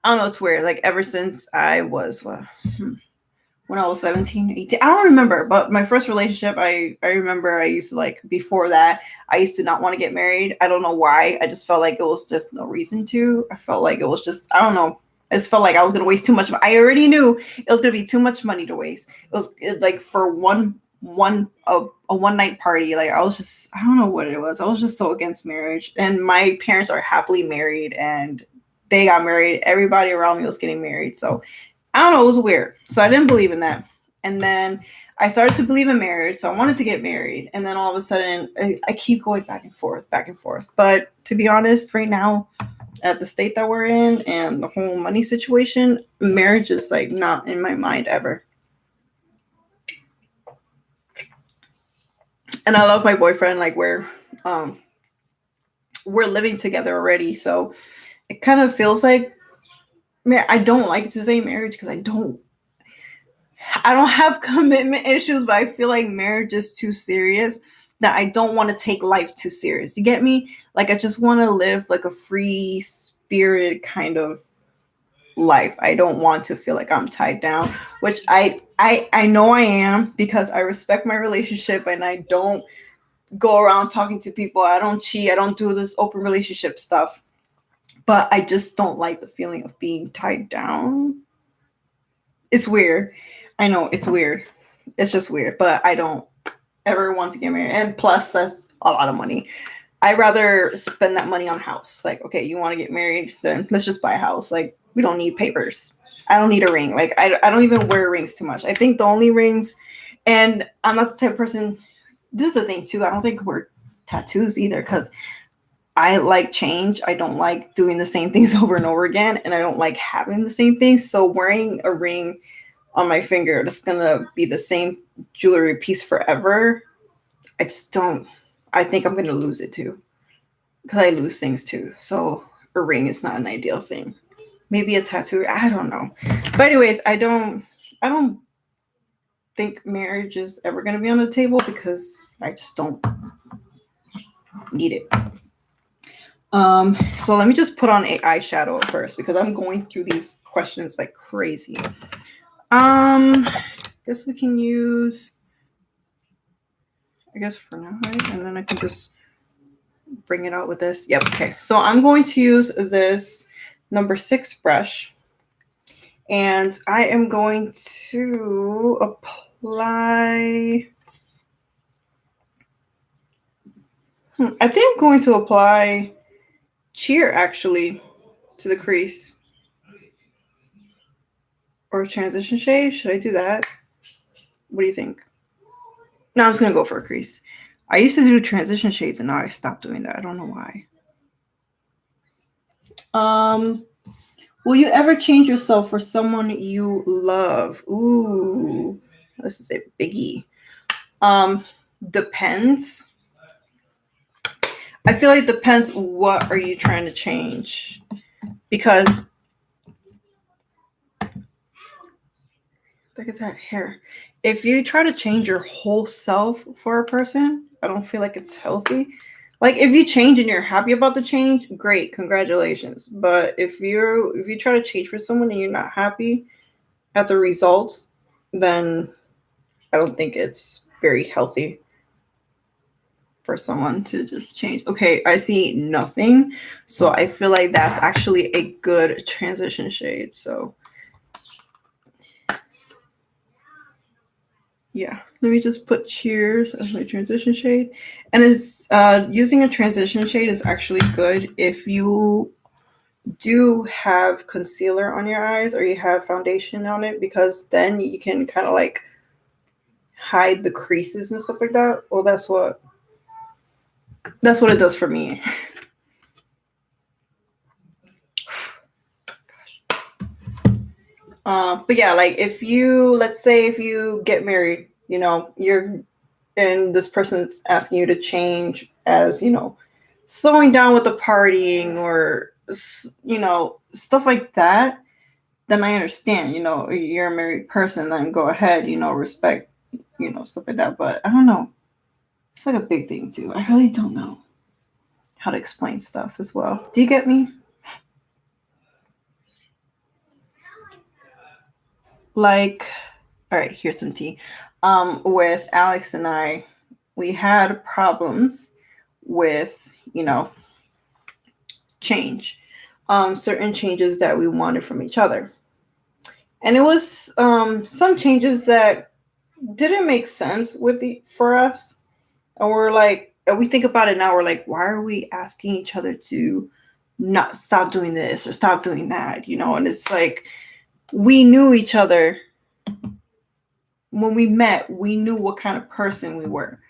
I don't know. It's weird. Like ever since I was when I was 17, 18, I don't remember, but my first relationship, I remember I used to like, before that, I used to not want to get married. I don't know why. I just felt like it was just no reason to. I felt like it was just, I don't know. I just felt like I was going to waste too much. I already knew it was going to be too much money to waste. Like for a one night party. Like I don't know what it was. I was just so against marriage, and my parents are happily married and they got married. Everybody around me was getting married. So I don't know, it was weird. So I didn't believe in that. And then I started to believe in marriage. So I wanted to get married. And then all of a sudden, I keep going back and forth, back and forth. But to be honest, right now, at the state that we're in and the whole money situation, marriage is like not in my mind ever. And I love my boyfriend. Like we're living together already. So it kind of feels like, man, I don't like to say marriage because I don't have commitment issues, but I feel like marriage is too serious, that I don't want to take life too serious. You get me? Like I just want to live like a free spirit kind of life. I don't want to feel like I'm tied down, which I know I am, because I respect my relationship and I don't go around talking to people. I don't cheat. I don't do this open relationship stuff. But I just don't like the feeling of being tied down. It's weird. I know it's weird. It's just weird. But I don't ever want to get married. And plus, that's a lot of money. I'd rather spend that money on a house. Like, okay, you want to get married? Then let's just buy a house. Like, we don't need papers. I don't need a ring. Like, I don't even wear rings too much. I think the only rings, and I'm not the type of person, this is the thing too, I don't think we're tattoos either, because I like change. I don't like doing the same things over and over again, and I don't like having the same things. So wearing a ring on my finger that's gonna be the same jewelry piece forever, I just don't. I think I'm gonna lose it too, because I lose things too. So a ring is not an ideal thing. Maybe a tattoo. I don't know. But anyways, I don't think marriage is ever gonna be on the table, because I just don't need it. So let me just put on a eyeshadow first, because I'm going through these questions like crazy. Guess we can use, I guess for now, right? And then I can just bring it out with this. Yep. Okay. So I'm going to use this number 6 brush, and I am going to apply. I think I'm going to apply Cheer actually to the crease, or transition shade. Should I do that? What do you think? No, I'm just gonna go for a crease. I used to do transition shades, and now I stopped doing that. I don't know why. Will you ever change yourself for someone you love? Ooh, this is a biggie. Depends. I feel like it depends. What are you trying to change? Because look at that hair. If you try to change your whole self for a person, I don't feel like it's healthy. Like if you change and you're happy about the change, great, congratulations. But if you try to change for someone and you're not happy at the results, then I don't think it's very healthy for someone to just change. Okay, I see nothing. So I feel like that's actually a good transition shade. So yeah, let me just put Cheers as my transition shade. And it's using a transition shade is actually good if you do have concealer on your eyes or you have foundation on it, because then you can kind of like hide the creases and stuff like that. Well, that's what it does for me. But yeah, like if you, let's say if you get married, you know, you're, and this person's asking you to change as, you know, slowing down with the partying or, you know, stuff like that, then I understand, you know, you're a married person, then go ahead, you know, respect, you know, stuff like that. But I don't know. It's like a big thing too. I really don't know how to explain stuff as well. Do you get me? Like, all right, here's some tea. With Alex and I, we had problems with, you know, change, certain changes that we wanted from each other. And it was some changes that didn't make sense for us. And we're like, and we think about it now, we're like, why are we asking each other to not stop doing this or stop doing that? You know, and it's like we knew each other when we met, we knew what kind of person we were.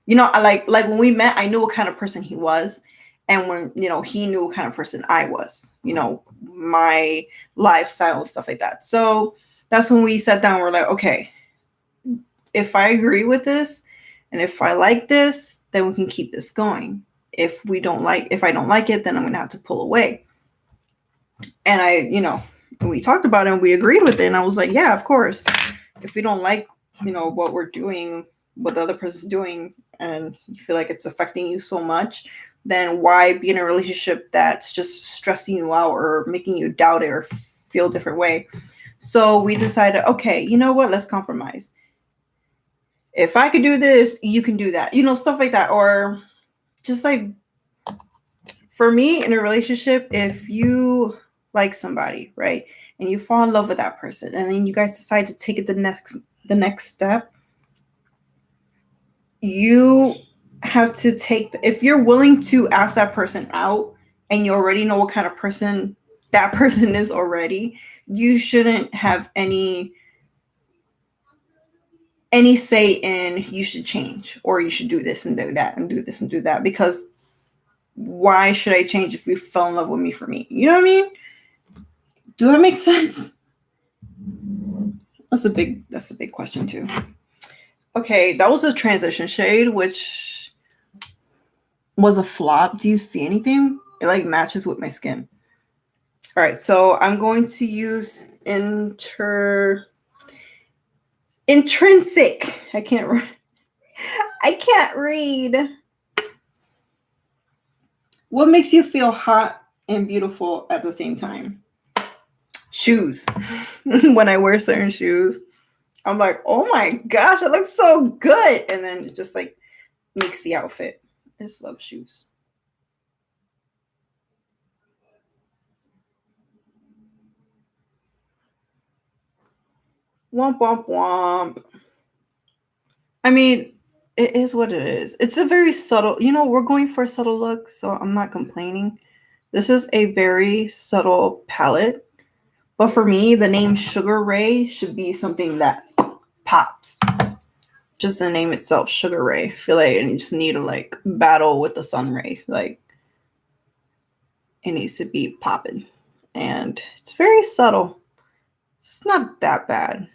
You know, like when we met, I knew what kind of person he was. And when, you know, he knew what kind of person I was, you know, my lifestyle and stuff like that. So that's when we sat down, we're like, okay, if I agree with this and if I like this, then we can keep this going. If I don't like it, then I'm gonna have to pull away. And I, you know, we talked about it and we agreed with it. And I was like, yeah, of course. If we don't like, you know, what we're doing, what the other person's doing, and you feel like it's affecting you so much, then why be in a relationship that's just stressing you out or making you doubt it or feel a different way? So we decided, okay, you know what? Let's compromise. If I could do this, you can do that. You know, stuff like that. Or just like for me in a relationship, if you like somebody, right, and you fall in love with that person, and then you guys decide to take it the next step, you have to take if you're willing to ask that person out and you already know what kind of person that person is already, you shouldn't have any say in you should change or you should do this and do that and do this and do that, because why should I change if you fell in love with me for me? You know what I mean? Do that make sense? That's a big question too. Okay, that was a transition shade, which was a flop. Do you see anything? It like matches with my skin. All right, so I'm going to use intrinsic. I can't read. What makes you feel hot and beautiful at the same time? Shoes. When I wear certain shoes, I'm like, oh my gosh, it looks so good. And then it just like makes the outfit. I just love shoes. Womp womp womp. I mean, it is what it is. It's a very subtle, you know, we're going for a subtle look, so I'm not complaining. This is a very subtle palette. But for me, the name Sugar Ray should be something that pops. Just the name itself, Sugar Ray. I feel like you just need to like battle with the sun rays. Like it needs to be popping. And it's very subtle. It's not that bad.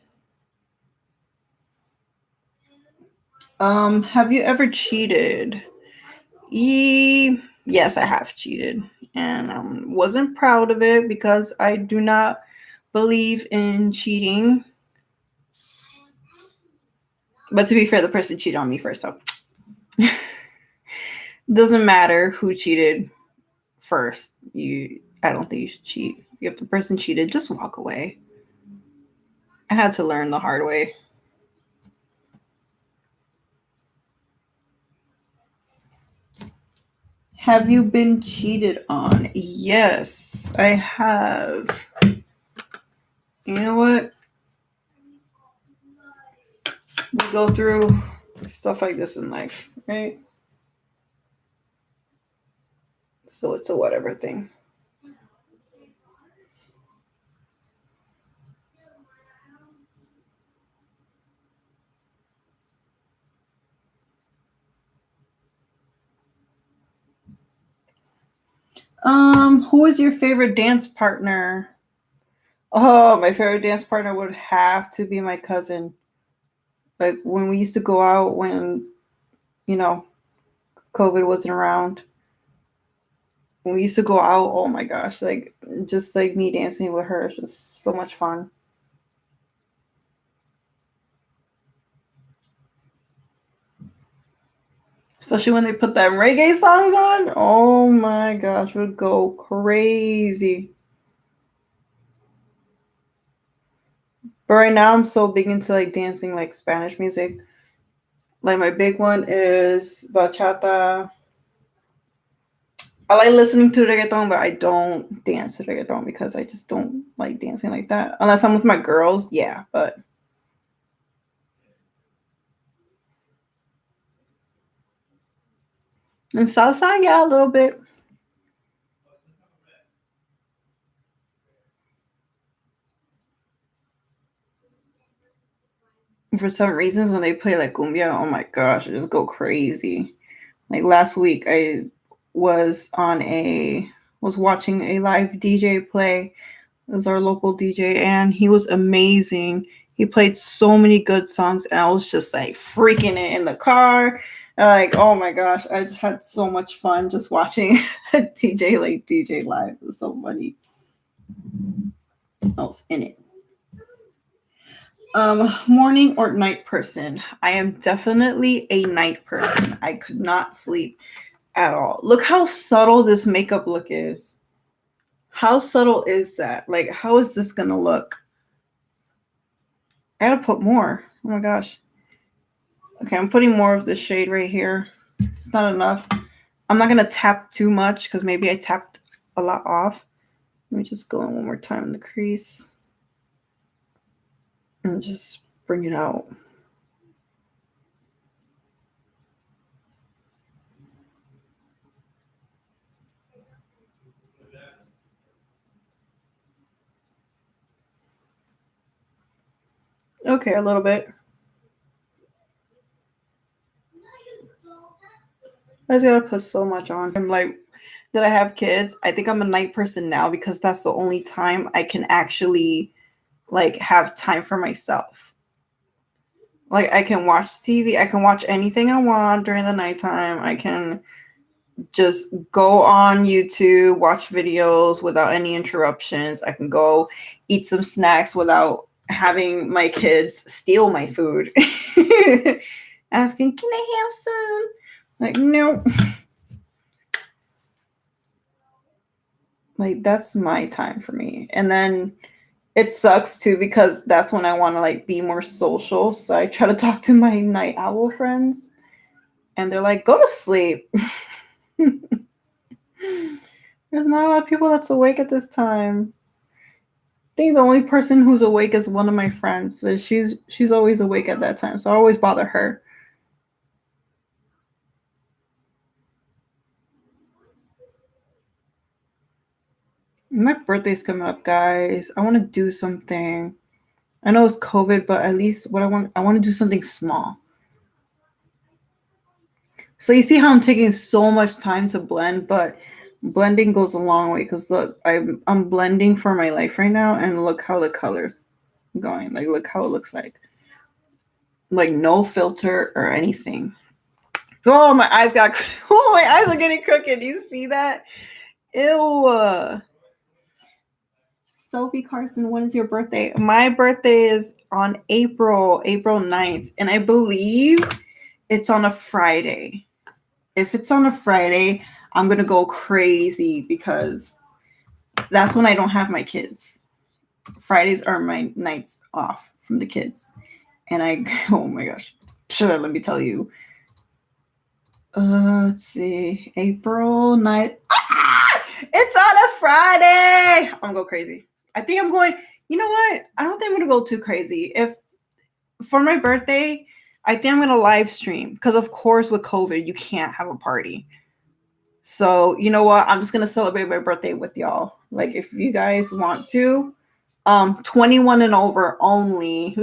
Have you ever cheated? Yes, I have cheated. And wasn't proud of it because I do not believe in cheating. But to be fair, the person cheated on me first, so doesn't matter who cheated first. I don't think you should cheat. If the person cheated, just walk away. I had to learn the hard way. Have you been cheated on? Yes, I have. You know what? We go through stuff like this in life, right? So it's a whatever thing. Who is your favorite dance partner? Oh, my favorite dance partner would have to be my cousin. Like when we used to go out when, you know, COVID wasn't around. When we used to go out, oh my gosh, like just like me dancing with her is just so much fun. Especially when they put that reggae songs on. Oh my gosh, would go crazy. But right now I'm so big into like dancing like Spanish music. Like my big one is bachata. I like listening to reggaeton, but I don't dance to reggaeton because I just don't like dancing like that. Unless I'm with my girls, yeah. But and salsa, yeah, a little bit. For some reasons, when they play like cumbia, oh my gosh, I just go crazy. Like last week, I was on a was watching a live DJ play. It was our local DJ, and he was amazing. He played so many good songs, and I was just like freaking it in the car. Like, oh my gosh, I just had so much fun just watching a DJ like DJ live. It was so funny. I was in it. Morning or night person? I am definitely a night person. I could not sleep at all. Look how subtle this makeup look is. How subtle is that? Like, how is this gonna look? I gotta put more. Oh my gosh. Okay, I'm putting more of the shade right here. It's not enough. I'm not gonna tap too much because maybe I tapped a lot off. Let me just go in one more time in the crease and just bring it out. Okay, a little bit. I just gotta put so much on. I'm like, did I have kids? I think I'm a night person now because that's the only time I can actually like have time for myself. Like I can watch TV, I can watch anything I want during the nighttime. I can just go on YouTube, watch videos without any interruptions. I can go eat some snacks without having my kids steal my food. Asking, can I have some? Like, no. Like, that's my time for me. And then it sucks too because that's when I want to like be more social. So I try to talk to my night owl friends and they're like, go to sleep. There's not a lot of people that's awake at this time. I think the only person who's awake is one of my friends, but she's always awake at that time, so I always bother her. My birthday's coming up, guys. I want to do something. I know it's COVID, but at least what I want to do something small. So you see how I'm taking so much time to blend, but blending goes a long way because look, I'm blending for my life right now, and look how the colors going. Like look how it looks like no filter or anything. Oh, my eyes got. Oh, my eyes are getting crooked. Do you see that? Ew. Sophie Carson, when is your birthday? My birthday is on April 9th, and I believe it's on a Friday. If it's on a Friday, I'm gonna go crazy because that's when I don't have my kids. Fridays are my nights off from the kids, and I. Oh my gosh. Sure, let me tell you. Let's see. April 9th. Ah! It's on a Friday. I'm gonna go crazy. I think I'm going. You know what? I don't think I'm gonna go too crazy. If for my birthday, I think I'm gonna live stream because, of course, with COVID, you can't have a party. So you know what? I'm just gonna celebrate my birthday with y'all. Like if you guys want to, 21 and over only.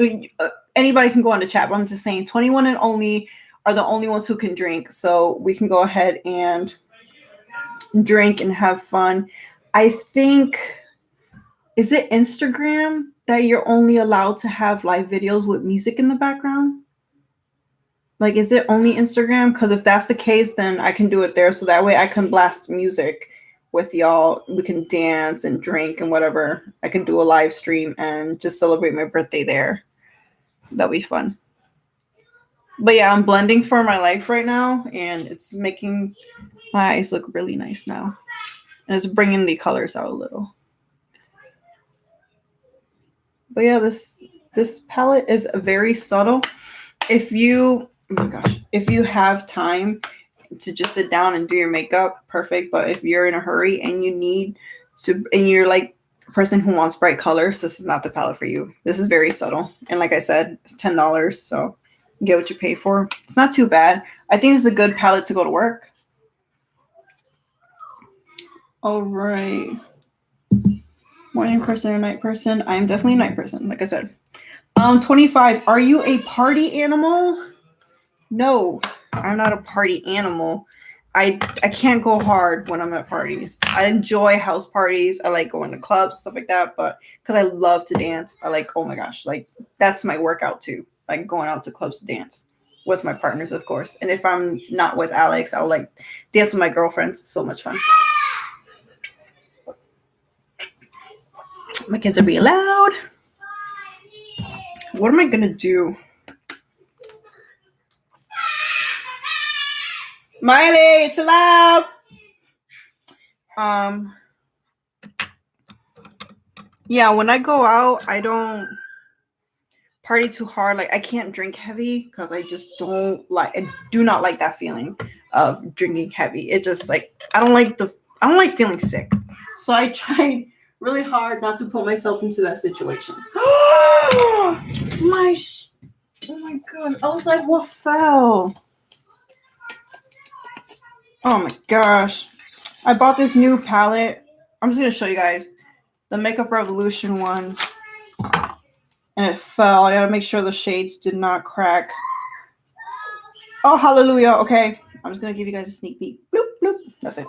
Anybody can go on the chat. But I'm just saying, 21 and only are the only ones who can drink. So we can go ahead and drink and have fun. I think Is it Instagram that you're only allowed to have live videos with music in the background? Like, is it only Instagram? Because if that's the case, then I can do it there. So that way I can blast music with y'all. We can dance and drink and whatever. I can do a live stream and just celebrate my birthday there. That'll be fun. But yeah, I'm blending for my life right now, and it's making my eyes look really nice now. And it's bringing the colors out a little. But yeah, this palette is very subtle. If you, oh my gosh, if you have time to just sit down and do your makeup, perfect. But if you're in a hurry and you need to, and you're like a person who wants bright colors, this is not the palette for you. This is very subtle. And like I said, it's $10, so you get what you pay for. It's not too bad. I think it's a good palette to go to work. All right. Morning person or night person? I am definitely a night person, like I said. 25. Are you a party animal? No, I'm not a party animal. I can't go hard when I'm at parties. I enjoy house parties. I like going to clubs, stuff like that. But because I love to dance, I like, oh my gosh, like that's my workout too. Like going out to clubs to dance with my partners, of course. And if I'm not with Alex, I'll like dance with my girlfriends. It's so much fun. My kids are being loud. What am I gonna do? Miley, it's loud. Yeah, when I go out, I don't party too hard. Like I can't drink heavy because I just don't like. I do not like that feeling of drinking heavy. It just like I don't like feeling sick. So I try really hard not to put myself into that situation. Oh my god! I was like, what fell? Oh my gosh! I bought this new palette. I'm just gonna show you guys the Makeup Revolution one. And it fell. I gotta make sure the shades did not crack. Oh, hallelujah. Okay. I'm just gonna give you guys a sneak peek. Bloop, bloop. That's it.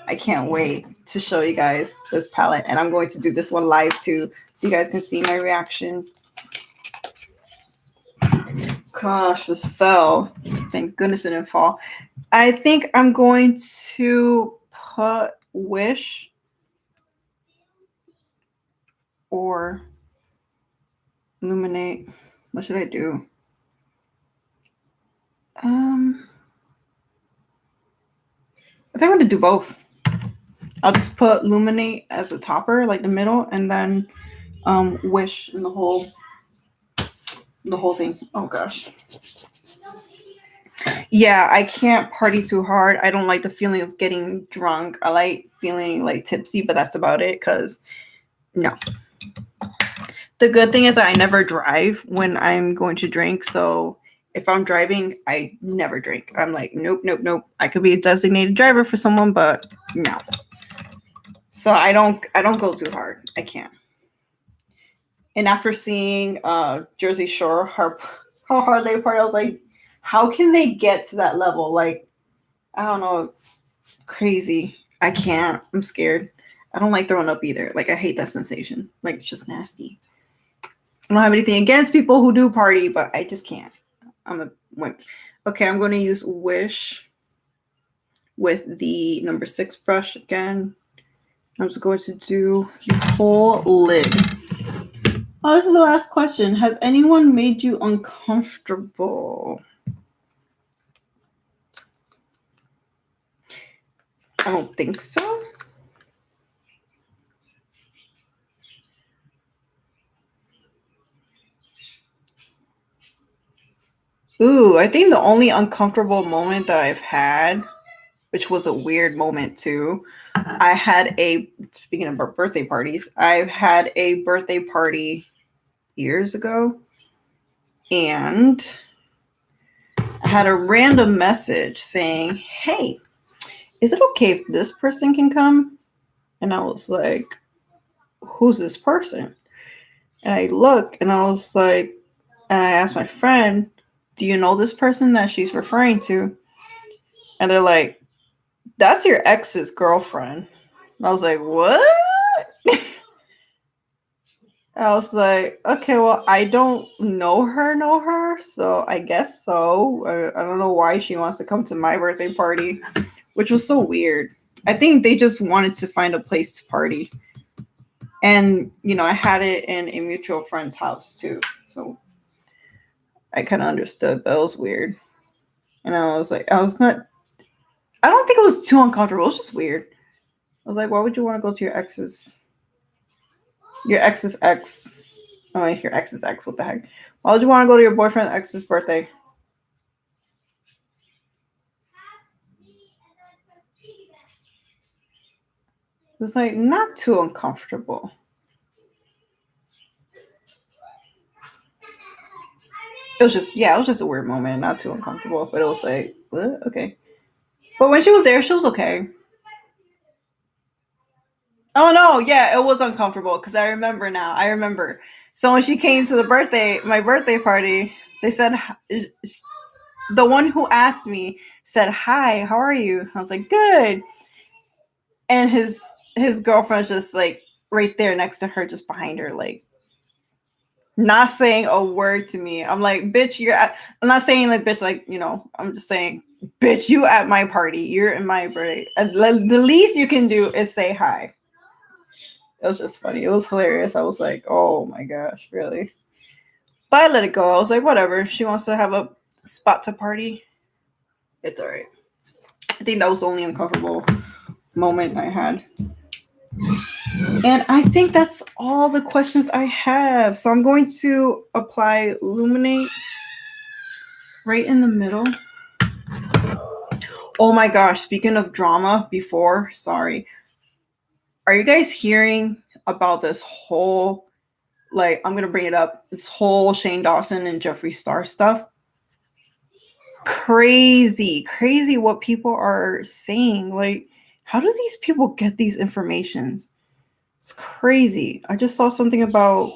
I can't wait to show you guys this palette. And I'm going to do this one live too, so you guys can see my reaction. Gosh, this fell. Thank goodness it didn't fall. I think I'm going to put Wish or Illuminate. What should I do? I think I'm going to do both. I'll just put Illuminate as a topper, like the middle, and then Wish in the whole thing. Oh gosh. Yeah, I can't party too hard. I don't like the feeling of getting drunk. I like feeling like tipsy, but that's about it. Cause no. The good thing is I never drive when I'm going to drink. So if I'm driving, I never drink. I'm like, nope. I could be a designated driver for someone, but no. So I don't go too hard. I can't. And after seeing Jersey Shore, how hard they party, I was like, how can they get to that level? Like, I don't know, crazy. I can't. I'm scared. I don't like throwing up either. Like, I hate that sensation. Like, it's just nasty. I don't have anything against people who do party, but I just can't. I'm a wimp. Okay, I'm going to use Wish with the number 6 brush again. I'm just going to do the whole lid. Oh, this is the last question. Has anyone made you uncomfortable? I don't think so. Ooh, I think the only uncomfortable moment that I've had, which was a weird moment too, I had speaking of birthday parties, I've had a birthday party years ago, and I had a random message saying, hey, is it okay if this person can come? And I was like, who's this person? And I look and I was like, and I asked my friend, do you know this person that she's referring to? And they're like, that's your ex's girlfriend. And I was like, what? I was like, okay, well, I don't know her, so I guess so. I don't know why she wants to come to my birthday party, which was so weird. I think they just wanted to find a place to party. And, you know, I had it in a mutual friend's house too. So I kind of understood, but it was weird. And I was like, I don't think it was too uncomfortable. It was just weird. I was like, why would you want to go to your ex's ex? Oh, like your ex's ex. What the heck? Why would you want to go to your boyfriend's ex's birthday? It's like not too uncomfortable. It was just, yeah, it was just a weird moment, not too uncomfortable, but it was like, what? Okay. But when she was there, she was okay. Oh no, yeah, it was uncomfortable because I remember now. I remember. So when she came to my birthday party, they said the one who asked me said, "Hi, how are you?" I was like, "Good." And his girlfriend's just like right there next to her, just behind her, like not saying a word to me. I'm like, bitch, I'm not saying like bitch, like, you know, I'm just saying, bitch, you at my party. You're in my birthday. The least you can do is say hi. It was just funny. It was hilarious. I was like, oh my gosh, really? But I let it go. I was like, whatever. She wants to have a spot to party. It's all right. I think that was the only uncomfortable moment I had. And I think that's all the questions I have. So I'm going to apply Luminate right in the middle. Oh my gosh, speaking of drama before, sorry. Are you guys hearing about this whole, like, I'm going to bring it up, this whole Shane Dawson and Jeffree Star stuff? Crazy what people are saying. Like, how do these people get these informations? It's crazy. I just saw something about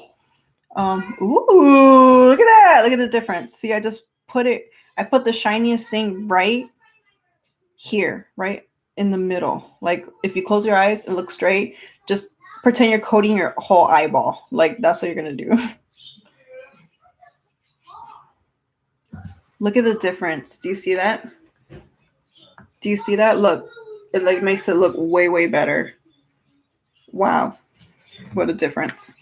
ooh, look at that. Look at the difference. See, I put the shiniest thing right here, right in the middle. Like if you close your eyes and look straight, just pretend you're coating your whole eyeball. Like that's what you're gonna do. Look at the difference. Do you see that? Do you see that? Look, it like makes it look way better. Wow, what a difference.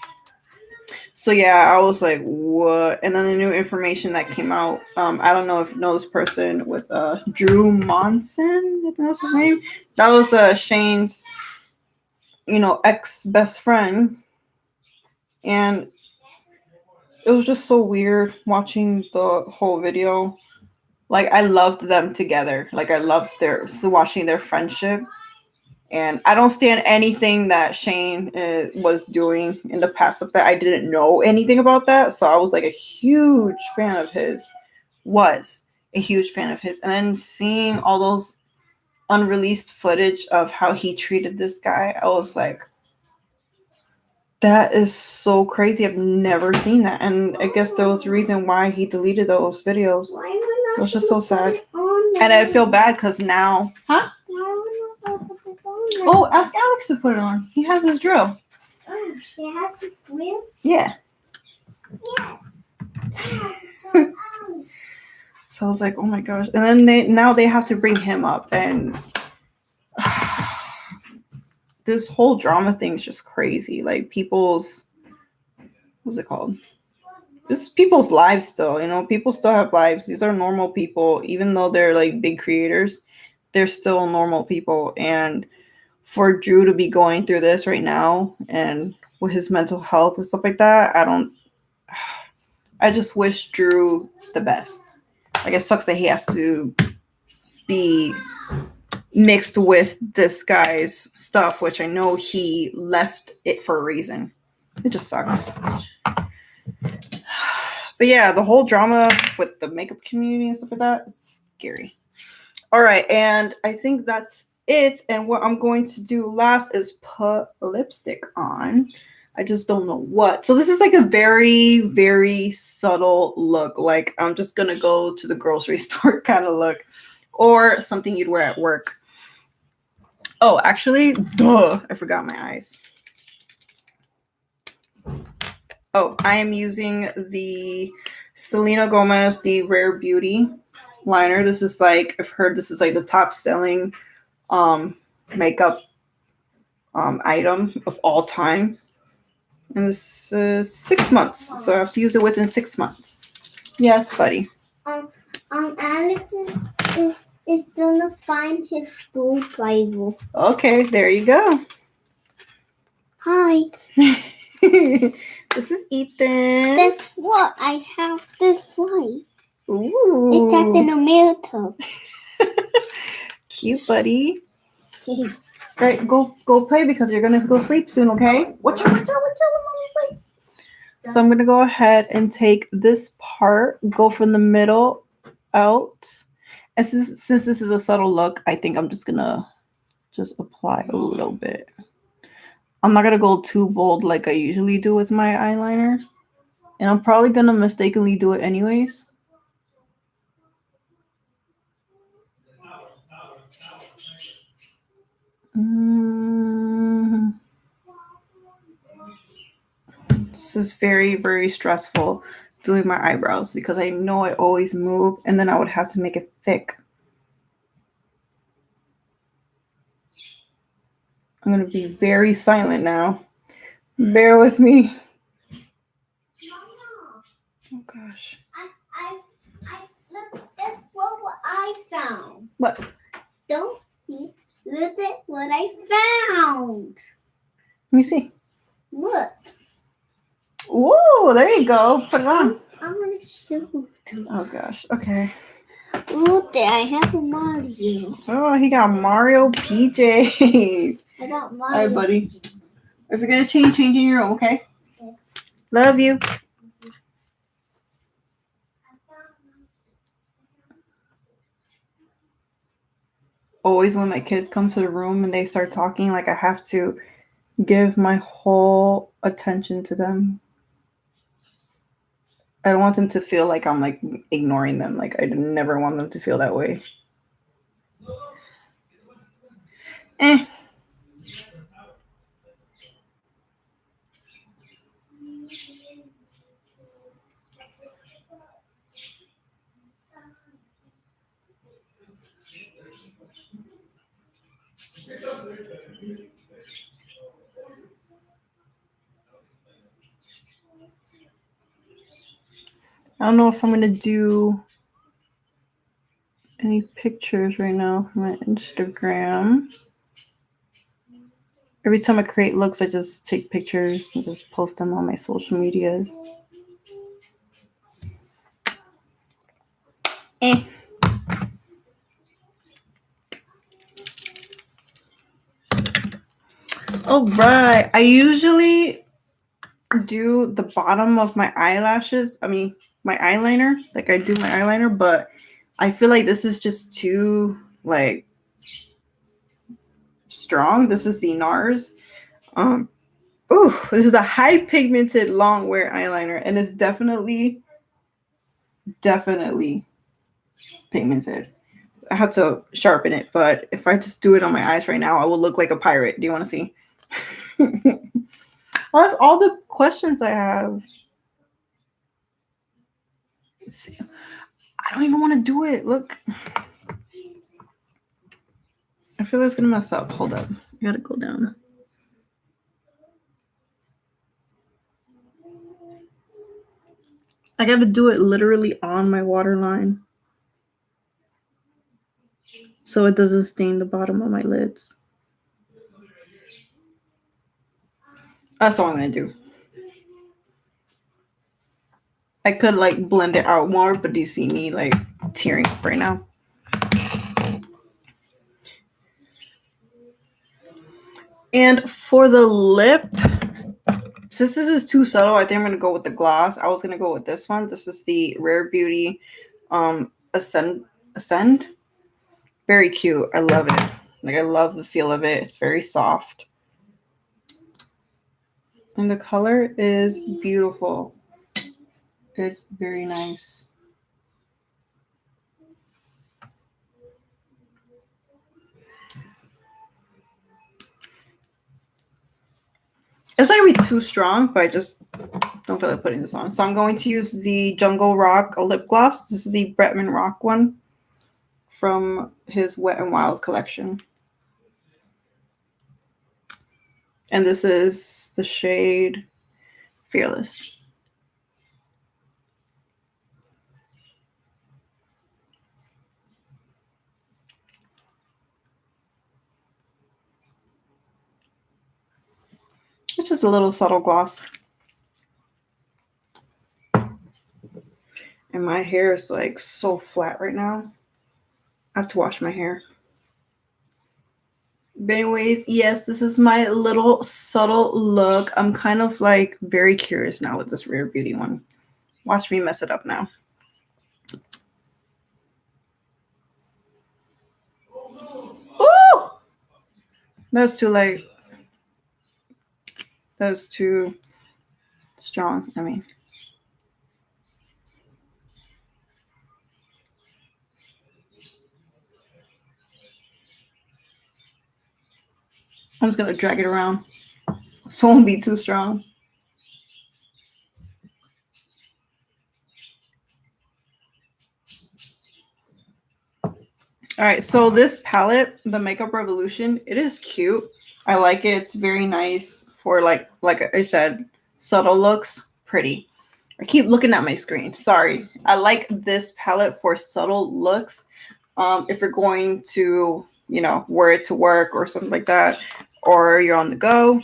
So yeah, I was like, what? And then the new information that came out. I don't know if you know this person with Drew Monson. I think that's his name. That was Shane's, you know, ex best friend, and it was just so weird watching the whole video. Like I loved them together. Like I loved watching their friendship. And I don't stand anything that Shane was doing in the past of that. I didn't know anything about that. So I was like a huge fan of his. Was a huge fan of his. And then seeing all those unreleased footage of how he treated this guy, I was like, that is so crazy. I've never seen that. And I guess there was a reason why he deleted those videos. It was just so sad. And I feel bad because now, huh? Oh, ask Alex to put it on. He has his drill. Oh, he has his drill? Yeah. Yes. So I was like, oh my gosh. And then now they have to bring him up. And this whole drama thing is just crazy. Like what's it called? This is people's lives still, you know, people still have lives. These are normal people, even though they're like big creators, they're still normal people. And for Drew to be going through this right now and with his mental health and stuff like that, I just wish Drew the best. Like it sucks that he has to be mixed with this guy's stuff, which I know he left it for a reason. It just sucks. But yeah, the whole drama with the makeup community and stuff like that, it's scary. All right, and I think that's it. And what I'm going to do last is put lipstick on. I just don't know what. So this is like a very subtle look. Like I'm just gonna go to the grocery store kind of look, or something you'd wear at work. Oh, actually, I forgot my eyes. Oh, I am using the Selena Gomez, the Rare Beauty liner. This is like, I've heard this is like the top selling makeup item of all time. And this is 6 months, so I have to use it within 6 months. Yes, buddy. Alex is gonna find his screwdriver. Okay, there you go. Hi. This is Ethan. That's what I have this light. Ooh. It's Captain America. Cute, buddy. All right, go play because you're gonna go sleep soon, okay? Watch out, mommy's sleep. So I'm gonna go ahead and take this part, go from the middle out. And since this is a subtle look, I think I'm just gonna apply a little bit. I'm not gonna go too bold like I usually do with my eyeliner. And I'm probably gonna mistakenly do it anyways. This is very, very stressful doing my eyebrows because I know I always move and then I would have to make it thick. I'm going to be very silent now. Bear with me. Oh gosh. I look, that's what I found. What? Don't see. Look at what I found. Let me see. Look. Ooh, there you go. Put it on. I'm gonna show you. Oh gosh. Okay. Look there, I have a Mario. Oh, he got Mario PJs. I got Mario. All right, buddy. If you're gonna change in your room, okay? Okay. Love you. Always when my kids come to the room and they start talking, like I have to give my whole attention to them. I don't want them to feel like I'm like ignoring them. Like I never want them to feel that way. I don't know if I'm gonna do any pictures right now for my Instagram. Every time I create looks, I just take pictures and just post them on my social medias. All right. I usually do the bottom of my eyelashes. I mean, my eyeliner. Like I do my eyeliner, but I feel like this is just too like strong. This is the NARS. This is the high pigmented long wear eyeliner, and it's definitely pigmented. I have to sharpen it, but if I just do it on my eyes right now, I will look like a pirate. Do you want to see? Well, that's all the questions I have. See, I don't even want to do it. Look. I feel like it's going to mess up. Hold up. I got to go down. I got to do it literally on my waterline so it doesn't stain the bottom of my lids. That's all I'm going to do. I could like blend it out more, but do you see me like tearing up right now? And for the lip, since this is too subtle, I think I'm going to go with the gloss. I was going to go with this one. This is the Rare Beauty Ascend. Very cute. I love it. Like I love the feel of it. It's very soft. And the color is beautiful. It's very nice. It's not gonna be too strong, but I just don't feel like putting this on. So I'm going to use the Jungle Rock lip gloss. This is the Bretman Rock one from his Wet n Wild collection. And this is the shade Fearless. It's just a little subtle gloss. And my hair is like so flat right now. I have to wash my hair. But anyways, yes, this is my little subtle look. I'm kind of like very curious now with this Rare Beauty one. Watch me mess it up now. Ooh! That's too late. That's too strong. I mean. I'm just going to drag it around so it won't be too strong. All right, so this palette, the Makeup Revolution, it is cute. I like it. It's very nice for like I said, subtle looks, pretty. I keep looking at my screen. Sorry. I like this palette for subtle looks. If you're going to, you know, wear it to work or something like that, or you're on the go,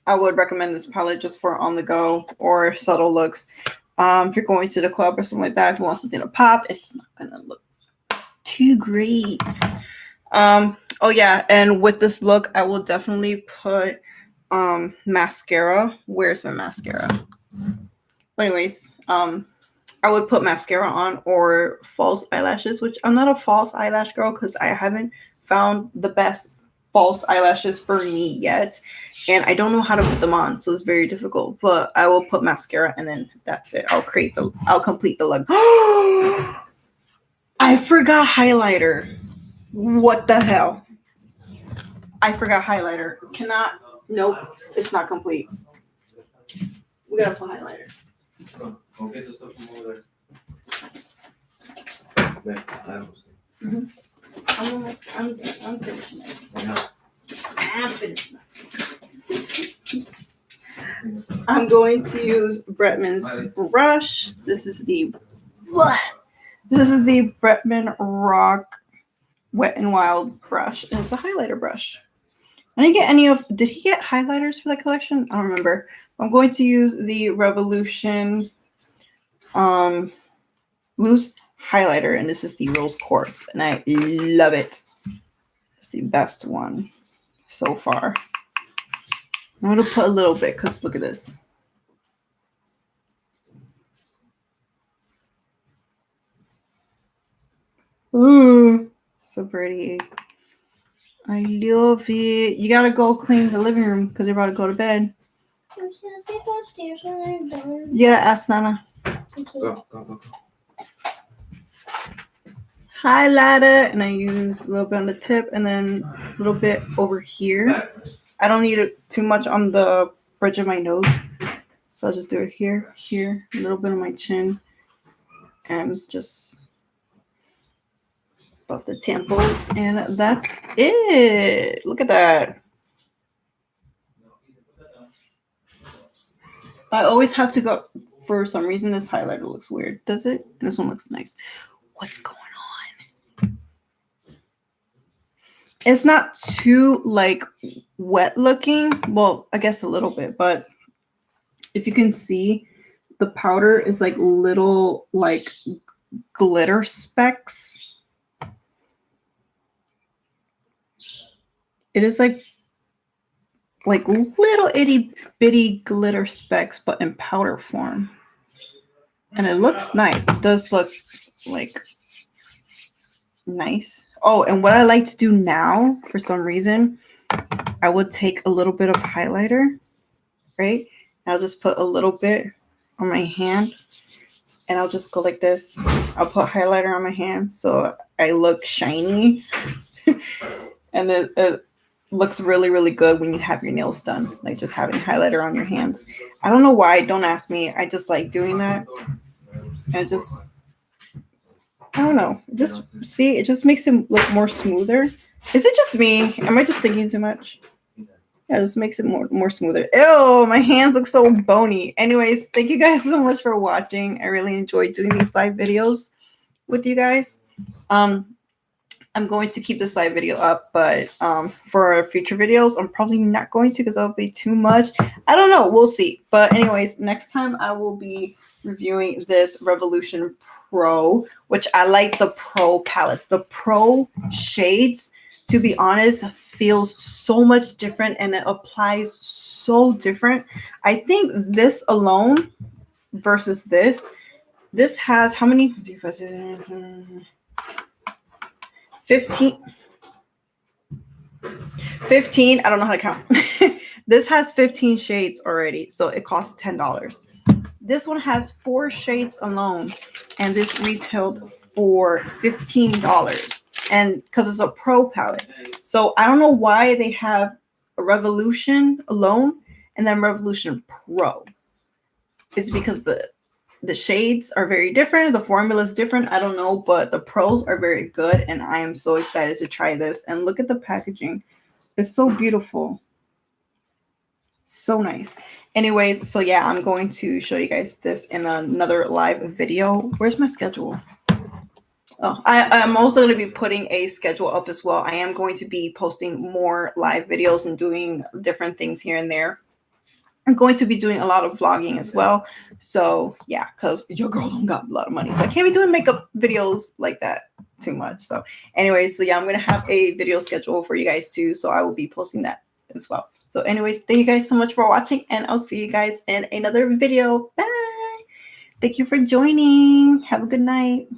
I would recommend this palette just for on the go or subtle looks. If you're going to the club or something like that, if you want something to pop, it's not gonna look too great. Oh yeah, and with this look, I will definitely put mascara. Where's my mascara? But anyways, I would put mascara on or false eyelashes, which I'm not a false eyelash girl because I haven't found the best false eyelashes for me yet. And I don't know how to put them on, so it's very difficult. But I will put mascara and then that's it. I'll complete the look. I forgot highlighter. What the hell? I forgot highlighter. Nope, it's not complete. We gotta put highlighter. Go get the stuff from over there. I'm finishing it. I'm finishing it. I'm going to use Bretman's brush. This is the Bretman Rock Wet n Wild brush. And it's a highlighter brush. I didn't get any of. Did he get highlighters for that collection? I don't remember. I'm going to use the Revolution loose highlighter, and this is the Rose Quartz, and I love it. It's the best one so far. I'm going to put a little bit because look at this. Ooh, so pretty. I love it. You gotta go clean the living room because you're about to go to bed. I'm just gonna sit downstairs when I'm done. You gotta ask Nana. Okay. Go. Highlighter, and I use a little bit on the tip and then a little bit over here. I don't need it too much on the bridge of my nose, so I'll just do it here, a little bit on my chin, and just above the temples, and that's it. Look at that. I always have to go. For some reason, this highlighter looks weird. Does it? And this one looks nice. What's going on? It's not too like wet looking. Well, I guess a little bit, but if you can see, the powder is like little like glitter specks. It is like little itty bitty glitter specks, but in powder form. And it looks nice. It does look like nice. Oh, and what I like to do now, for some reason, I would take a little bit of highlighter, right? I'll just put a little bit on my hand, and I'll just go like this. I'll put highlighter on my hand so I look shiny. And looks really, really good when you have your nails done, like just having highlighter on your hands. I don't know why. Don't ask me. I just like doing that. And I don't know. Just see, it just makes it look more smoother. Is it just me? Am I just thinking too much? Yeah, it just makes it more smoother. Ew, my hands look so bony. Anyways, thank you guys so much for watching. I really enjoyed doing these live videos with you guys. I'm going to keep this live video up, but for future videos, I'm probably not going to because that'll be too much. I don't know. We'll see. But anyways, next time I will be reviewing this Revolution Pro, which I like the Pro palettes. The Pro shades, to be honest, feels so much different and it applies so different. I think this alone versus this has how many? 15. I don't know how to count. This has 15 shades already, so it costs $10. This one has 4 shades alone, and this retailed for $15. And because it's a Pro palette. So I don't know why they have a Revolution alone and then Revolution Pro. It's because the shades are very different. The formula is different. I don't know, but the pros are very good. And I am so excited to try this. And look at the packaging. It's so beautiful. So nice. Anyways, so yeah, I'm going to show you guys this in another live video. Where's my schedule? Oh, I'm also going to be putting a schedule up as well. I am going to be posting more live videos and doing different things here and there. I'm going to be doing a lot of vlogging as well. So yeah, because your girl don't got a lot of money. So I can't be doing makeup videos like that too much. So anyways, so yeah, I'm going to have a video schedule for you guys too. So I will be posting that as well. So anyways, thank you guys so much for watching and I'll see you guys in another video. Bye. Thank you for joining. Have a good night.